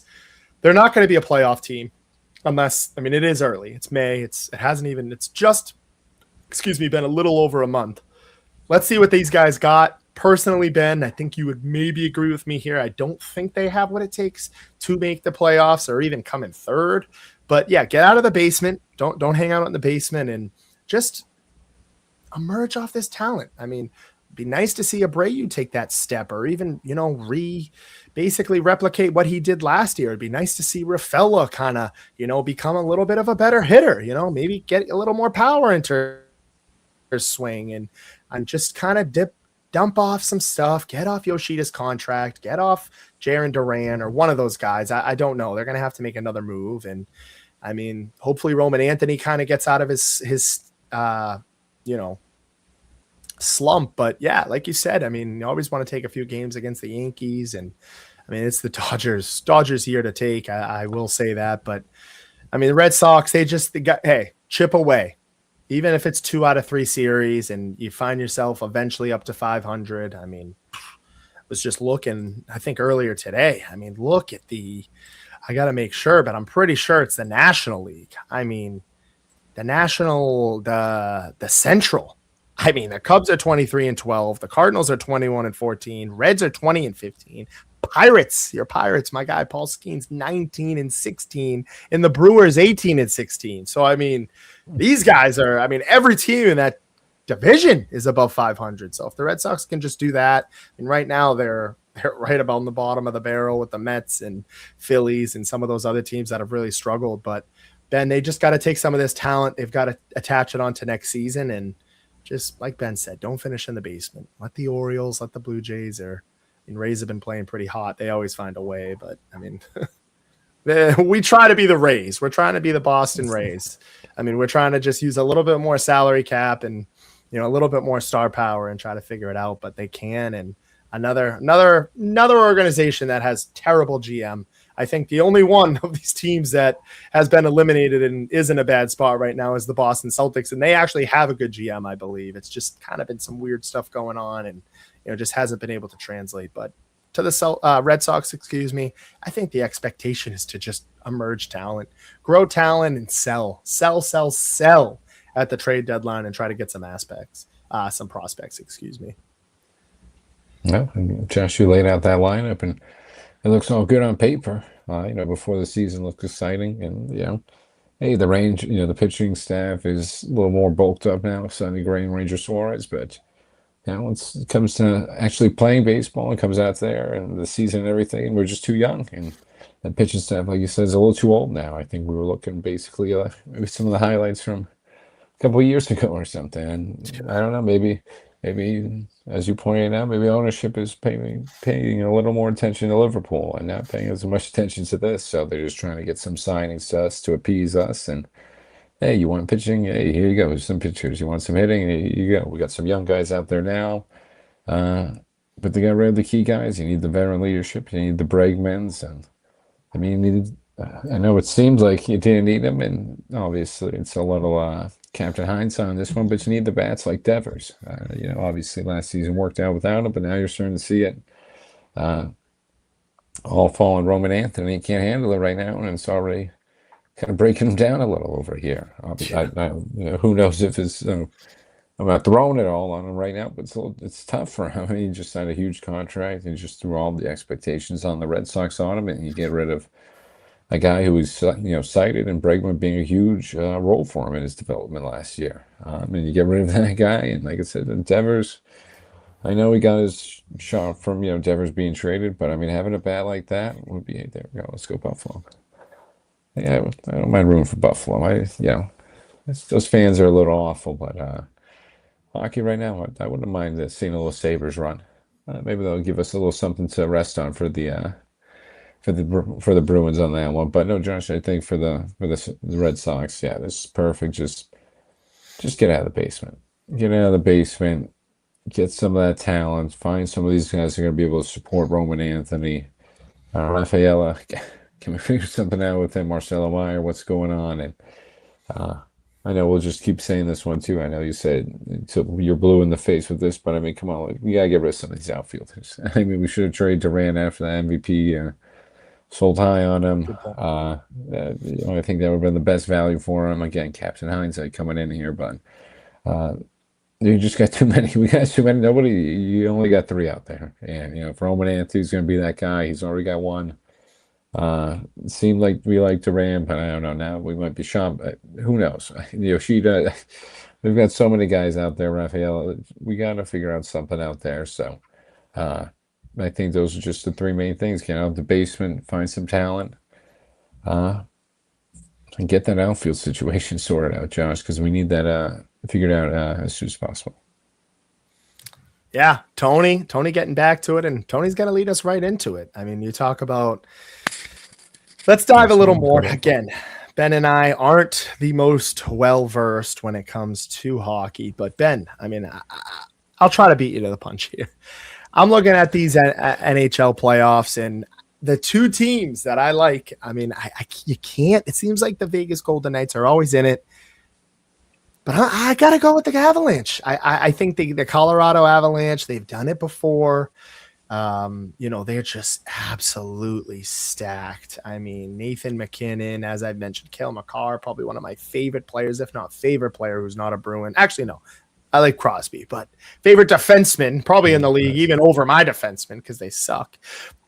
they're not going to be a playoff team unless, I mean, it is early. It's May. It's just, been a little over a month. Let's see what these guys got. Personally, Ben, I think you would maybe agree with me here. I don't think they have what it takes to make the playoffs or even come in third. But yeah, get out of the basement. Don't hang out in the basement and just emerge off this talent. I mean, it'd be nice to see Abreu take that step or even, basically replicate what he did last year. It'd be nice to see Rafaela kind of, become a little bit of a better hitter, maybe get a little more power into her swing and just kind of dump off some stuff, get off Yoshida's contract, get off Jaron Duran or one of those guys. I don't know. They're going to have to make another move. And I mean, hopefully Roman Anthony kind of gets out of his slump. But yeah, like you said, I mean, you always want to take a few games against the Yankees, and I mean, it's the Dodgers year to take. I will say that, but I mean, the Red Sox, they got, hey, chip away. Even if it's 2 out of 3 series and you find yourself eventually up to 500. I mean, I was just looking, I think earlier today. I mean, look at I got to make sure, but I'm pretty sure it's the National League. I mean, the Central. I mean, the Cubs are 23-12. The Cardinals are 21-14. Reds are 20-15. Pirates, your Pirates, my guy Paul Skeens 19-16, and the Brewers 18-16. So I mean, these guys are. I mean, every team in that division is above 500. So if the Red Sox can just do that, and right now they're right about the bottom of the barrel with the Mets and Phillies and some of those other teams that have really struggled. But Ben, they just got to take some of this talent. They've got to attach it onto next season, and just like Ben said, don't finish in the basement. Let the Orioles, let the Blue Jays, Rays have been playing pretty hot. They always find a way, but I mean, we try to be the Rays. We're trying to be the Boston Rays. I mean, we're trying to just use a little bit more salary cap and, a little bit more star power and try to figure it out, but they can. And another organization that has terrible GM. I think the only one of these teams that has been eliminated and is in a bad spot right now is the Boston Celtics. And they actually have a good GM, I believe. It's just kind of been some weird stuff going on and, just hasn't been able to translate. But to the Red Sox, I think the expectation is to just emerge talent, grow talent, and sell at the trade deadline and try to get some prospects. Well, and Josh, you laid out that lineup, and it looks all good on paper. Before the season looks exciting, and hey, the range, the pitching staff is a little more bulked up now, Sonny Gray and Ranger Suarez, but once it comes to actually playing baseball and comes out there and the season and everything, we're just too young. And the pitching staff, like you said, is a little too old now. I think we were looking basically maybe some of the highlights from a couple of years ago or something. And I don't know, maybe as you pointed out, maybe ownership is paying a little more attention to Liverpool and not paying as much attention to this. So they're just trying to get some signings to us to appease us. And hey, you want pitching? Hey, here you go. Here's some pitchers. You want some hitting? Here you go. We got some young guys out there now. But they got rid of the key guys. You need the veteran leadership. You need the Bregmans. And I mean, I know it seems like you didn't need him, and obviously it's a little Captain Hindsight on this one, but you need the bats like Devers. Obviously last season worked out without him, but now you're starting to see it uh, all fall on Roman Anthony. He can't handle it right now, and it's already kind of breaking him down a little over here. Yeah. Who knows if it's I'm not throwing it all on him right now, but it's tough for him. I mean, he just signed a huge contract and just threw all the expectations on the Red Sox on him, and you get rid of a guy who was cited and Bregman being a huge role for him in his development last year. And you get rid of that guy, and like I said, Devers. I know he got his shot from Devers being traded, but I mean having a bat like that would be there. We go. Let's go Buffalo. Yeah, I don't mind rooting for Buffalo. Those fans are a little awful, but hockey right now, I wouldn't mind seeing a little Sabres run. Maybe they'll give us a little something to rest on for the Bruins on that one. But no, Josh, I think for the Red Sox, yeah, this is perfect. Just get out of the basement. Get out of the basement. Get some of that talent. Find some of these guys who are going to be able to support Roman Anthony, Rafaela. Can we figure something out with him? Marcelo Meyer, what's going on? And I know we'll just keep saying this one too. I know you said you're blue in the face with this, but I mean, come on, we gotta get rid of some of these outfielders. I mean, we should have traded Durant after the MVP. Sold high on him. Good point. I think that would have been the best value for him. Again, Captain Hindsight coming in here, but you just got too many. We got too many. You only got three out there. And, if Roman Anthony's going to be that guy, he's already got one. It seemed like we liked Durant, but I don't know. Now we might be shocked. Who knows? Yoshida, we've got so many guys out there, Rafael. We got to figure out something out there. So, I think those are just the three main things. Get out of the basement, find some talent, and get that outfield situation sorted out, Josh, because we need that figured out as soon as possible. Yeah, Tony getting back to it, and Tony's going to lead us right into it. I mean, you talk about – let's dive a little more. Again, Ben and I aren't the most well-versed when it comes to hockey, but Ben, I mean, I'll try to beat you to the punch here. I'm looking at these NHL playoffs, and the two teams that I like, I mean, you can't. It seems like the Vegas Golden Knights are always in it, but I got to go with the Avalanche. I think the Colorado Avalanche, they've done it before. They're just absolutely stacked. I mean, Nathan McKinnon, as I've mentioned, Cale Makar, probably one of my favorite players, if not favorite player who's not a Bruin. Actually, no. I like Crosby, but favorite defenseman probably in the league, even over my defenseman because they suck.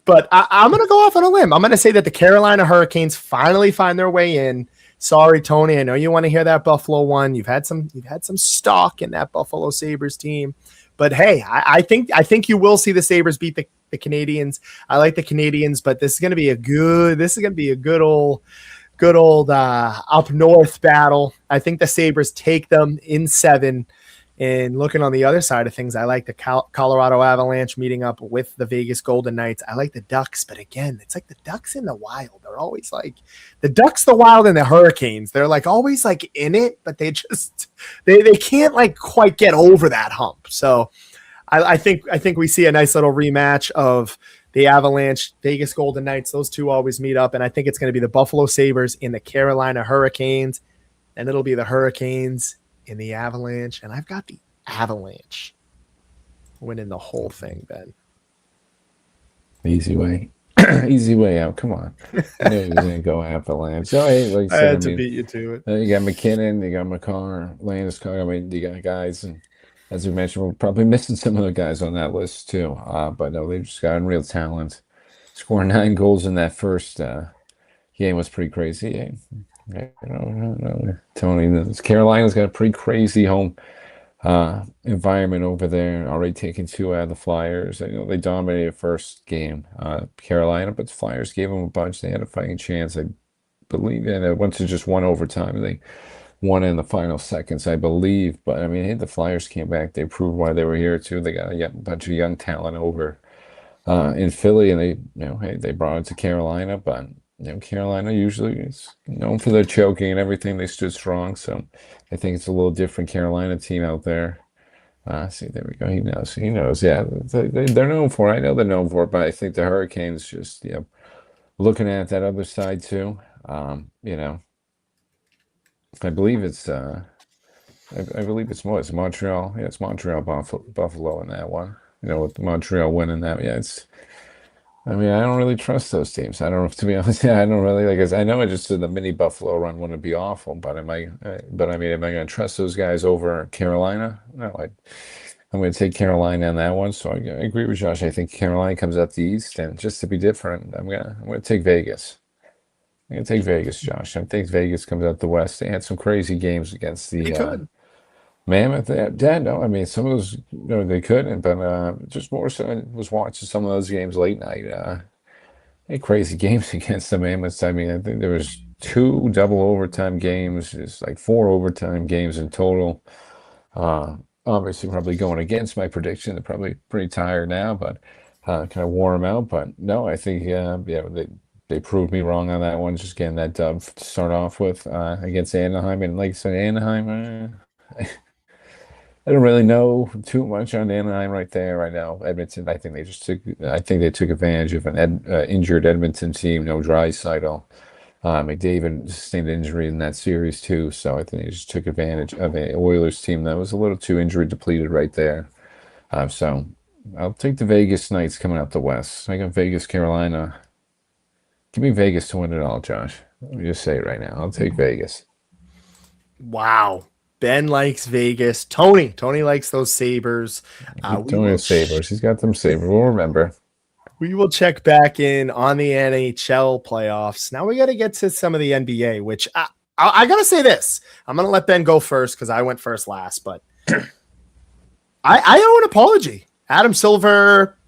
But I'm going to go off on a limb. I'm going to say that the Carolina Hurricanes finally find their way in. Sorry, Tony. I know you want to hear that Buffalo one. You've had some stock in that Buffalo Sabres team. But hey, I think you will see the Sabres beat the Canadians. I like the Canadians, but this is going to be a good old up north battle. I think the Sabres take them in 7. And looking on the other side of things, I like the Colorado Avalanche meeting up with the Vegas Golden Knights. I like the Ducks, but again, it's like the Ducks in the Wild. They're always like the Ducks, the Wild, and the Hurricanes. They're like always like in it, but they just they can't like quite get over that hump. So I think we see a nice little rematch of the Avalanche, Vegas Golden Knights. Those two always meet up, and I think it's going to be the Buffalo Sabres and the Carolina Hurricanes, and it'll be the Hurricanes in the Avalanche, and I've got the Avalanche winning the whole thing, Ben. Easy way. Easy way out. Come on. I knew he was going to go Avalanche. So, hey, like I had to beat you to it. You got McKinnon, you got McCarr, Landeskog. I mean, you got guys, and as we mentioned, we're probably missing some of the guys on that list too. But no, they just got unreal talent. Scoring 9 goals in that first game was pretty crazy. Tony, Carolina's got a pretty crazy home environment over there. Already taking 2 out of the Flyers. They dominated first game, Carolina, but the Flyers gave them a bunch. They had a fighting chance, I believe, and it went to just 1 overtime. They won in the final seconds, I believe. But I mean, hey, the Flyers came back. They proved why they were here too. They got a bunch of young talent over in Philly, and they brought it to Carolina, but. Carolina usually is known for their choking and everything. They stood strong, so I think it's a little different Carolina team out there. See, there we go. He knows. Yeah, they're known for it. I know they're known for it, but I think the Hurricanes just, looking at that other side too, I believe I believe it's Montreal. Yeah, it's Montreal Buffalo in that one. With Montreal winning that. Yeah, I mean, I don't really trust those teams. I don't know, to be honest. Yeah, I don't really I know I just said the mini Buffalo run wouldn't be awful, but but I mean, am I going to trust those guys over Carolina? No, I'm going to take Carolina on that one. So I agree with Josh. I think Carolina comes out the East, and just to be different, I'm gonna take Vegas. I'm gonna take Vegas, Josh. I think Vegas comes out the West. They had some crazy games against They the could. Mammoth. Yeah, no, I mean some of those, they couldn't, but just more so, I was watching some of those games late night. Hey, crazy games against the Mammoths. I mean, I think there was two double overtime games. It's like four overtime games in total. Uh, Obviously, probably going against my prediction. They're probably pretty tired now, but kind of wore them out. But no, I think yeah, they proved me wrong on that one. Just getting that dub to start off with against Anaheim, and like I said, Anaheim. I don't really know too much on Anaheim right there right now. Edmonton, I think they took advantage of an injured Edmonton team. No Draisaitl. McDavid sustained an injury in that series too, so I think they just took advantage of an Oilers team that was a little too injury depleted right there. So I'll take the Vegas Knights coming out the West. I got Vegas, Carolina. Give me Vegas to win it all, Josh. Let me just say it right now. I'll take Vegas. Wow. Ben likes Vegas. Tony likes those Sabres. We Tony will Sabres. He's got them Sabres. We'll remember. we will check back in on the NHL playoffs. Now we got to get to some of the NBA, which I got to say this. I'm going to let Ben go first because I went first last, but I owe an apology. Adam Silver,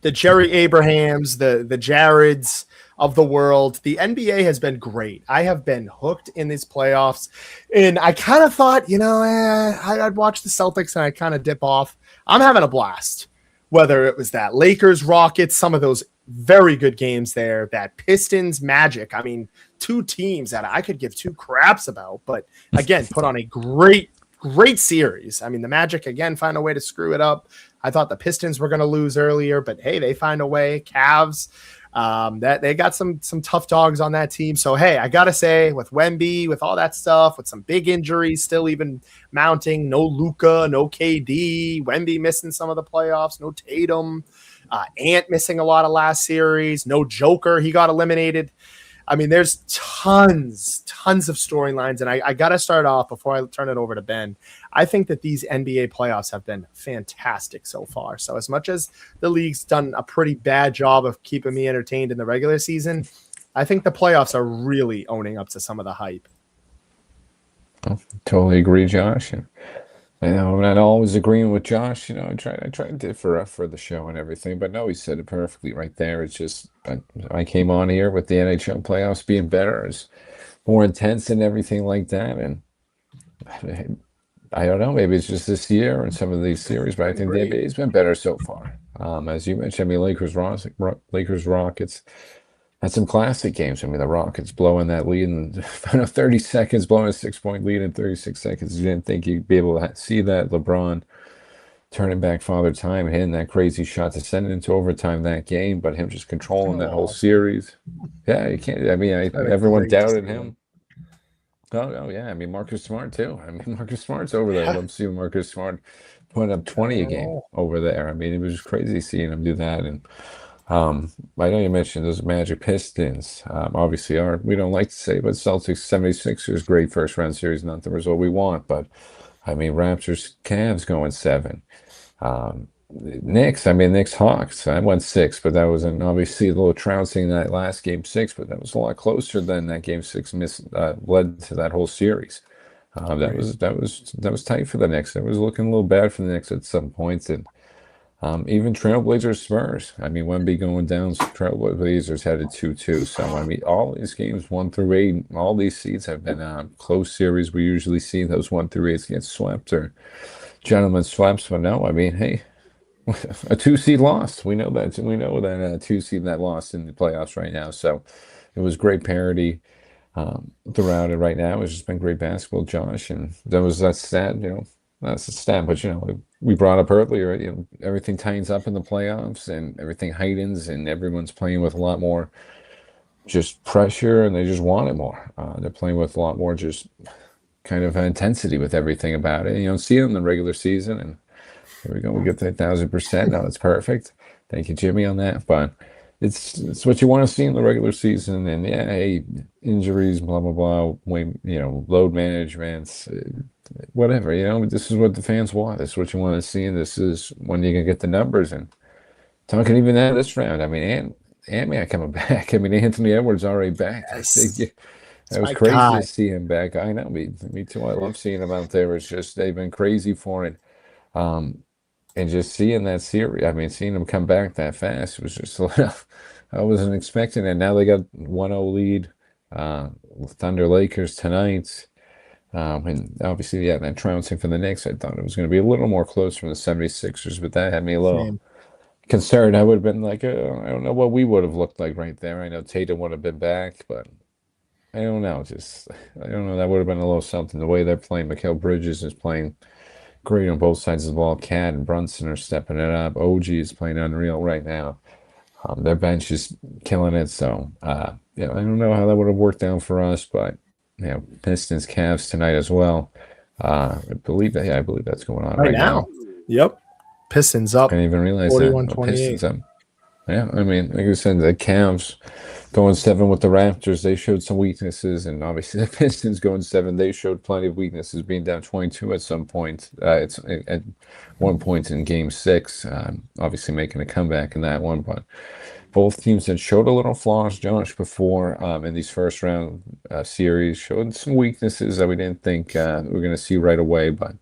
the Jerry Abrahams, the Jareds of the world. The NBA has been great. I have been hooked in these playoffs, and I kind of thought, I'd watch the Celtics and I'd kind of dip off. I'm having a blast. Whether it was that Lakers Rockets, some of those very good games there, that Pistons Magic. I mean, two teams that I could give two craps about, but again, put on a great series. I mean, the Magic again find a way to screw it up. I thought the Pistons were going to lose earlier, but hey, they find a way. Cavs, that they got some tough dogs on that team. So hey, I gotta say, with Wemby, with all that stuff, with some big injuries still even mounting, no Luka, no KD, Wemby missing some of the playoffs, no Tatum, Ant missing a lot of last series, no Joker, he got eliminated. I mean, there's tons of storylines, and I got to start off before I turn it over to Ben. I think that these NBA playoffs have been fantastic so far. So as much as the league's done a pretty bad job of keeping me entertained in the regular season, I think the playoffs are really owning up to some of the hype. Totally agree, Josh. And I'm not always agreeing with Josh. I try to differ for the show and everything, but no, he said it perfectly right there. It's just I came on here with the NHL playoffs being better, it's more intense and everything like that. And I don't know, maybe it's just this year and some of these series, but I think the NBA's been better so far. As you mentioned, I mean, Lakers Rockets. Had some classic games. I mean, the Rockets blowing that lead in 30 seconds, blowing a 6-point lead in 36 seconds. You didn't think you'd be able to see that. LeBron turning back Father Time and hitting that crazy shot to send it into overtime that game, but him just controlling that whole series. Yeah, you can't. I mean, everyone doubted him. Oh, yeah. I mean, Marcus Smart, too. I mean, Marcus Smart's over there. I love seeing Marcus Smart putting up 20 a game over there. I mean, it was just crazy seeing him do that. And I know you mentioned those Magic Pistons. Obviously, we don't like to say, but Celtics 76ers, great first round series, not the result we want. But I mean, Raptors Cavs going 7. Knicks Hawks. I went 6, but that was obviously a little trouncing that last game 6, but that was a lot closer than that game 6 led to that whole series. That was tight for the Knicks. It was looking a little bad for the Knicks at some points, and even Trailblazers Spurs. I mean, Wemby going down, Trailblazers headed 2-2. So I mean, all these games 1 through 8, all these seeds have been close series. We usually see those 1 through 8s get swept or gentlemen swept, but no. I mean, hey, a 2 seed lost. We know that. We know that a 2 seed that lost in the playoffs right now. So it was great parity throughout it right now. It's just been great basketball, Josh, and that's sad. That's the stat, but we brought up earlier, everything tightens up in the playoffs and everything heightens and everyone's playing with a lot more just pressure, and they just want it more. They're playing with a lot more just kind of intensity with everything about it. You don't see it in the regular season, and here we go. We get to 1,000%. No, that's perfect. Thank you, Jimmy, on that. But it's what you want to see in the regular season. And yeah, hey, injuries, blah blah blah. Load management, whatever. This is what the fans want. This is what you want to see, and this is when you can get the numbers. And talking even that this round, I mean, Ant-Man coming back. I mean, Anthony Edwards already back. Yes. That was my crazy guy. to see him back. I know, me too. I love seeing him out there. It's just they've been crazy for it. And just seeing that series, I mean, seeing them come back that fast was just I wasn't expecting it. Now they got 1-0 lead. Thunder Lakers tonight. And obviously, yeah, that trouncing for the Knicks, I thought it was going to be a little more close from the 76ers, but that had me a little Same. concerned. I would have been like, I don't know what we would have looked like right there. I know Tatum would have been back, but I don't know. I don't know. That would have been a little something. The way they're playing, Mikal Bridges is playing great on both sides of the ball. Cat and Brunson are stepping it up. OG is playing unreal right now. Their bench is killing it. So, I don't know how that would have worked out for us, but Pistons, Cavs tonight as well. I believe that's going on right now. Yep. Pistons up. I didn't even realize 41-28. that. Pistons up. Yeah, I mean, like I said, the Cavs going 7 with the Raptors, they showed some weaknesses, and obviously the Pistons going 7, they showed plenty of weaknesses, being down 22 at some point. It's at one point in Game 6, obviously making a comeback in that one, but both teams had showed a little flaws, Josh, before in these first round series, showed some weaknesses that we didn't think we were going to see right away, but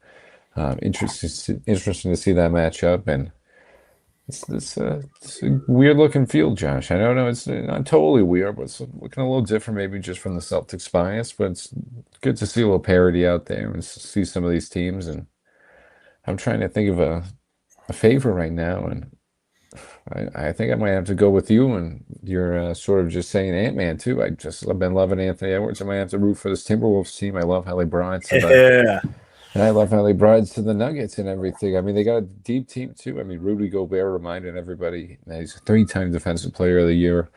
interesting to see that matchup, and it's a weird looking field, Josh. I don't know, it's not totally weird, but it's looking a little different, maybe just from the Celtics bias. But it's good to see a little parity out there and see some of these teams. And I'm trying to think of a favorite right now, and I think I might have to go with you. And you're sort of just saying Ant-Man too. I've been loving Anthony Edwards. I might have to root for this Timberwolves team. I love how they brought it to the. And I love how they brought it to the Nuggets and everything. I mean, they got a deep team, too. I mean, Rudy Gobert reminded everybody that he's a 3-time Defensive Player of the Year.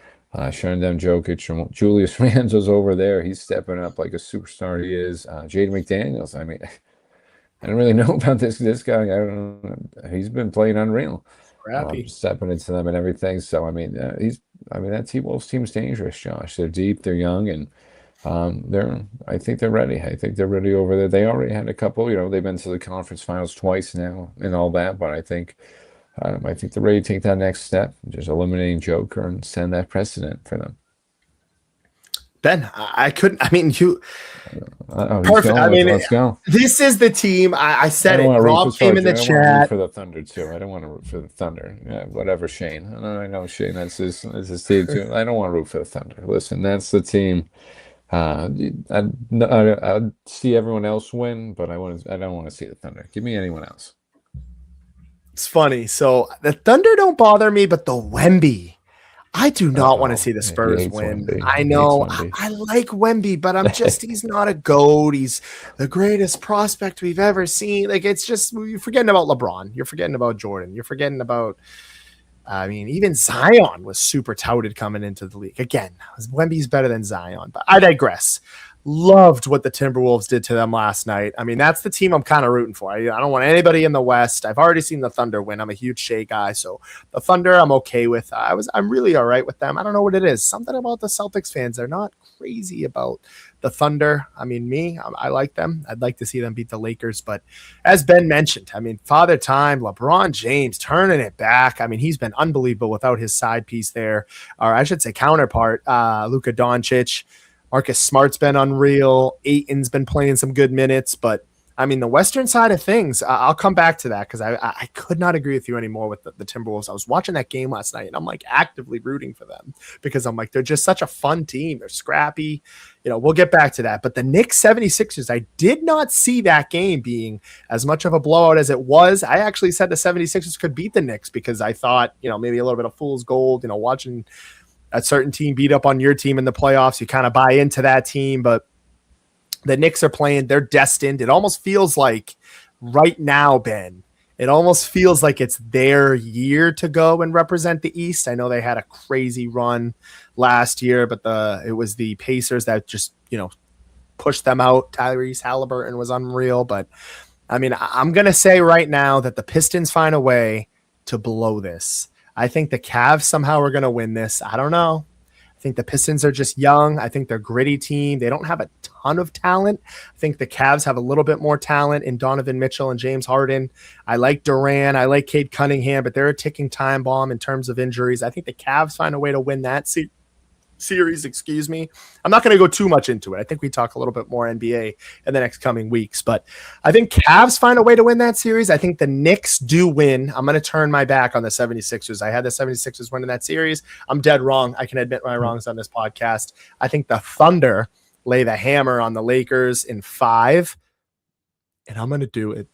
Shutting down Jokic. Julius Randle's over there. He's stepping up like a superstar he is. Jaden McDaniels. I mean, I don't really know about this guy. I don't know. He's been playing unreal. Stepping into them and everything. So, I mean, that Wolves team's dangerous, Josh. They're deep. They're young. And I think they're ready. I think they're ready over there. They already had a couple, they've been to the conference finals twice now and all that, but I think they're ready to take that next step, just eliminating Joker and send that precedent for them. Ben, you perfect. Let's go. This is the team. I said it. Rob came in the chat. I want to root for the Thunder too. I don't want to root for the Thunder. Yeah, whatever, Shane. I know Shane. That's his team too. I don't want to root for the Thunder. Listen, that's the team. I'd see everyone else win, but I don't want to see the Thunder. Give me anyone else. It's funny. So the Thunder don't bother me, but the Wemby, I do not want to see the Spurs win. Wemby. I know I like Wemby, but he's not a GOAT. He's the greatest prospect we've ever seen. Like, it's just, you're forgetting about LeBron. You're forgetting about Jordan. You're forgetting about, even Zion was super touted coming into the league. Again, Wemby's better than Zion, but I digress. Loved what the Timberwolves did to them last night. I mean, that's the team I'm kind of rooting for. I don't want anybody in the West. I've already seen the Thunder win. I'm a huge Shea guy, so the Thunder I'm okay with. I'm really all right with them. I don't know what it is. Something about the Celtics fans. They're not crazy about the Thunder. I mean, I like them. I'd like to see them beat the Lakers, but as Ben mentioned, I mean, Father Time, LeBron James turning it back. I mean, he's been unbelievable without his side piece there, or I should say counterpart, Luka Doncic. Marcus Smart's been unreal. Ayton's been playing some good minutes, but I mean, the Western side of things, I'll come back to that because I could not agree with you anymore with the Timberwolves. I was watching that game last night and I'm like actively rooting for them because I'm like, they're just such a fun team. They're scrappy. We'll get back to that. But the Knicks 76ers, I did not see that game being as much of a blowout as it was. I actually said the 76ers could beat the Knicks because I thought, maybe a little bit of fool's gold, watching a certain team beat up on your team in the playoffs. You kind of buy into that team, but the Knicks are playing. They're destined. It almost feels like right now, Ben, it almost feels like it's their year to go and represent the East. I know they had a crazy run last year, but it was the Pacers that just, pushed them out. Tyrese Halliburton was unreal, but I mean, I'm going to say right now that the Pistons find a way to blow this. I think the Cavs somehow are going to win this. I don't know. I think the Pistons are just young. I think they're a gritty team. They don't have a ton of talent. I think the Cavs have a little bit more talent in Donovan Mitchell and James Harden. I like Durant. I like Cade Cunningham, but they're a ticking time bomb in terms of injuries. I think the Cavs find a way to win that series, I'm not going to go too much into it. I think we talk a little bit more NBA in the next coming weeks, but I think Cavs find a way to win that series. I think the Knicks do win. I'm going to turn my back on the 76ers. I had the 76ers winning that series. I'm dead wrong. I can admit my wrongs on this podcast. I think the Thunder lay the hammer on the Lakers in 5, and I'm going to do it.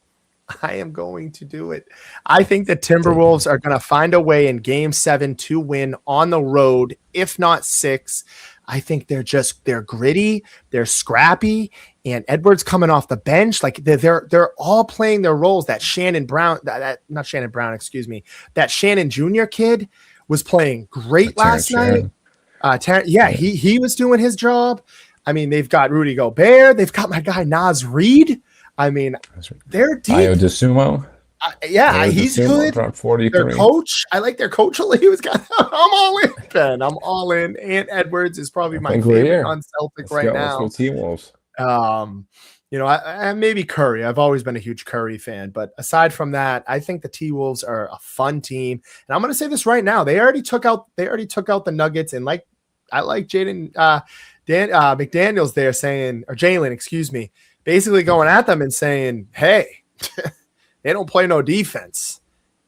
I am going to do it. I think the Timberwolves are going to find a way in Game 7 to win on the road, if not 6. I think they're gritty, they're scrappy, and Edwards coming off the bench, like they're all playing their roles. That Shannon Jr. kid was playing great last night. He was doing his job. I mean, they've got Rudy Gobert, they've got my guy Naz Reid. I mean, they're deep. Ayo Dosunmu. He's good. Dropped 43. Their coach, I like their coach. He was I'm all in, Ben. I'm all in. Ant Edwards is probably my favorite on Celtic right now. Let's go T-Wolves. I maybe Curry. I've always been a huge Curry fan, but aside from that, I think the T-Wolves are a fun team. And I'm going to say this right now: they already took out the Nuggets, and I like Jaden McDaniels there saying, or Jalen, excuse me. Basically going at them and saying, hey, they don't play no defense.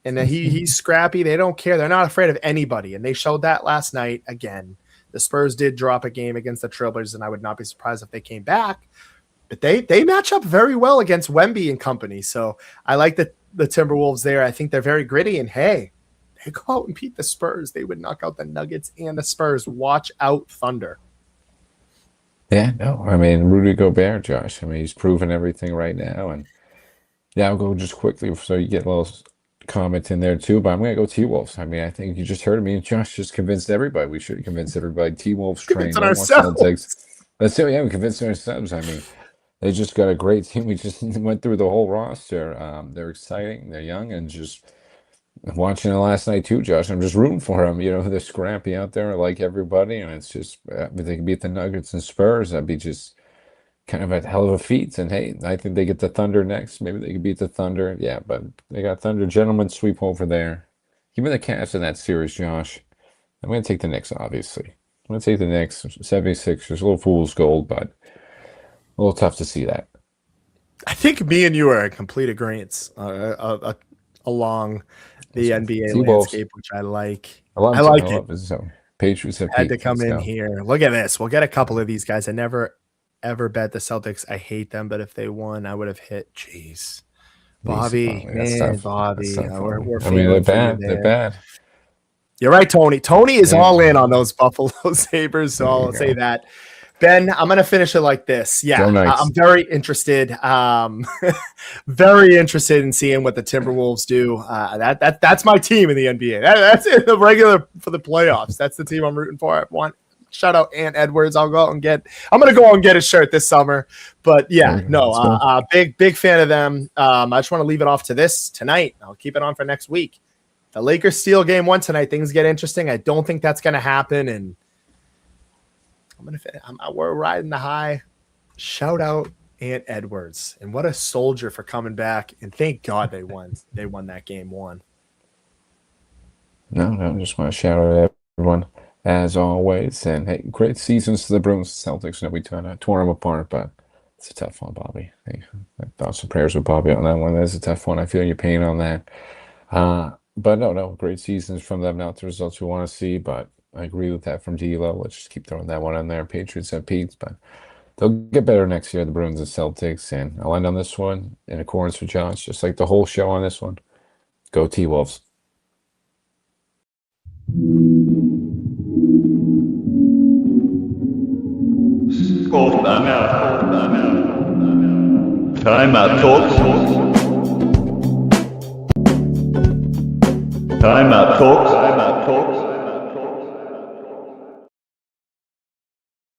And he's scrappy. They don't care. They're not afraid of anybody. And they showed that last night again. The Spurs did drop a game against the Trailblazers, and I would not be surprised if they came back. But they match up very well against Wemby and company. So I like the Timberwolves there. I think they're very gritty. And, hey, they go out and beat the Spurs. They would knock out the Nuggets and the Spurs. Watch out, Thunder. Yeah, no, I mean, Rudy Gobert, Josh. I mean, he's proven everything right now. And yeah, I'll go just quickly so you get a little comment in there too. But I'm going to go T-Wolves. I mean, I think you just heard me and Josh just convinced everybody. We should convince everybody. T-Wolves train. Ourselves. Let's do it. Yeah, we convinced ourselves. I mean, they just got a great team. We just went through the whole roster. They're exciting. They're young and just watching it last night too, Josh. I'm just rooting for them. They're scrappy out there like everybody, and it's just if they can beat the Nuggets and Spurs, that'd be just kind of a hell of a feat. And hey, I think they get the Thunder next. Maybe they can beat the Thunder. Yeah, but they got Thunder. Gentlemen sweep over there. Give me the Cavs in that series, Josh. I'm going to take the Knicks, obviously. I'm going to take the Knicks. 76ers, a little fool's gold, but a little tough to see that. I think me and you are in complete agreement along the NBA landscape, which I like. I like it. So Patriots have had to come in here. Look at this. We'll get a couple of these guys. I never ever bet the Celtics. I hate them, but if they won, I would have hit. Jeez, Bobby, man, Bobby. We're they're bad. They're bad. You're right, Tony. Tony is all in on those Buffalo Sabres, so I'll say that. Ben, I'm going to finish it like this. Yeah, I'm very interested. Very interested in seeing what the Timberwolves do. That's my team in the NBA. That's in the regular for the playoffs. That's the team I'm rooting for. Shout out Ant Edwards. I'm going to go out and get a shirt this summer. But yeah, big fan of them. I just want to leave it off to this tonight. I'll keep it on for next week. The Lakers steal game 1 tonight. Things get interesting. I don't think that's going to happen. And we're riding the high. Shout out Ant Edwards, and what a soldier for coming back. And thank God they won. They won that game 1. No, just want to shout out everyone as always. And hey, great seasons to the Bruins Celtics. We tore them apart, but it's a tough one, Bobby. Hey, thoughts and prayers with Bobby on that one. That's a tough one. I feel your pain on that. But no, great seasons from them. Not the results we want to see, but I agree with that from D-Lo. Let's just keep throwing that one in there. Patriots have Pete's, but they'll get better next year, the Bruins and Celtics. And I'll end on this one in accordance with Josh, just like the whole show on this one. Go T-Wolves. Time out, talks. Timeout talks.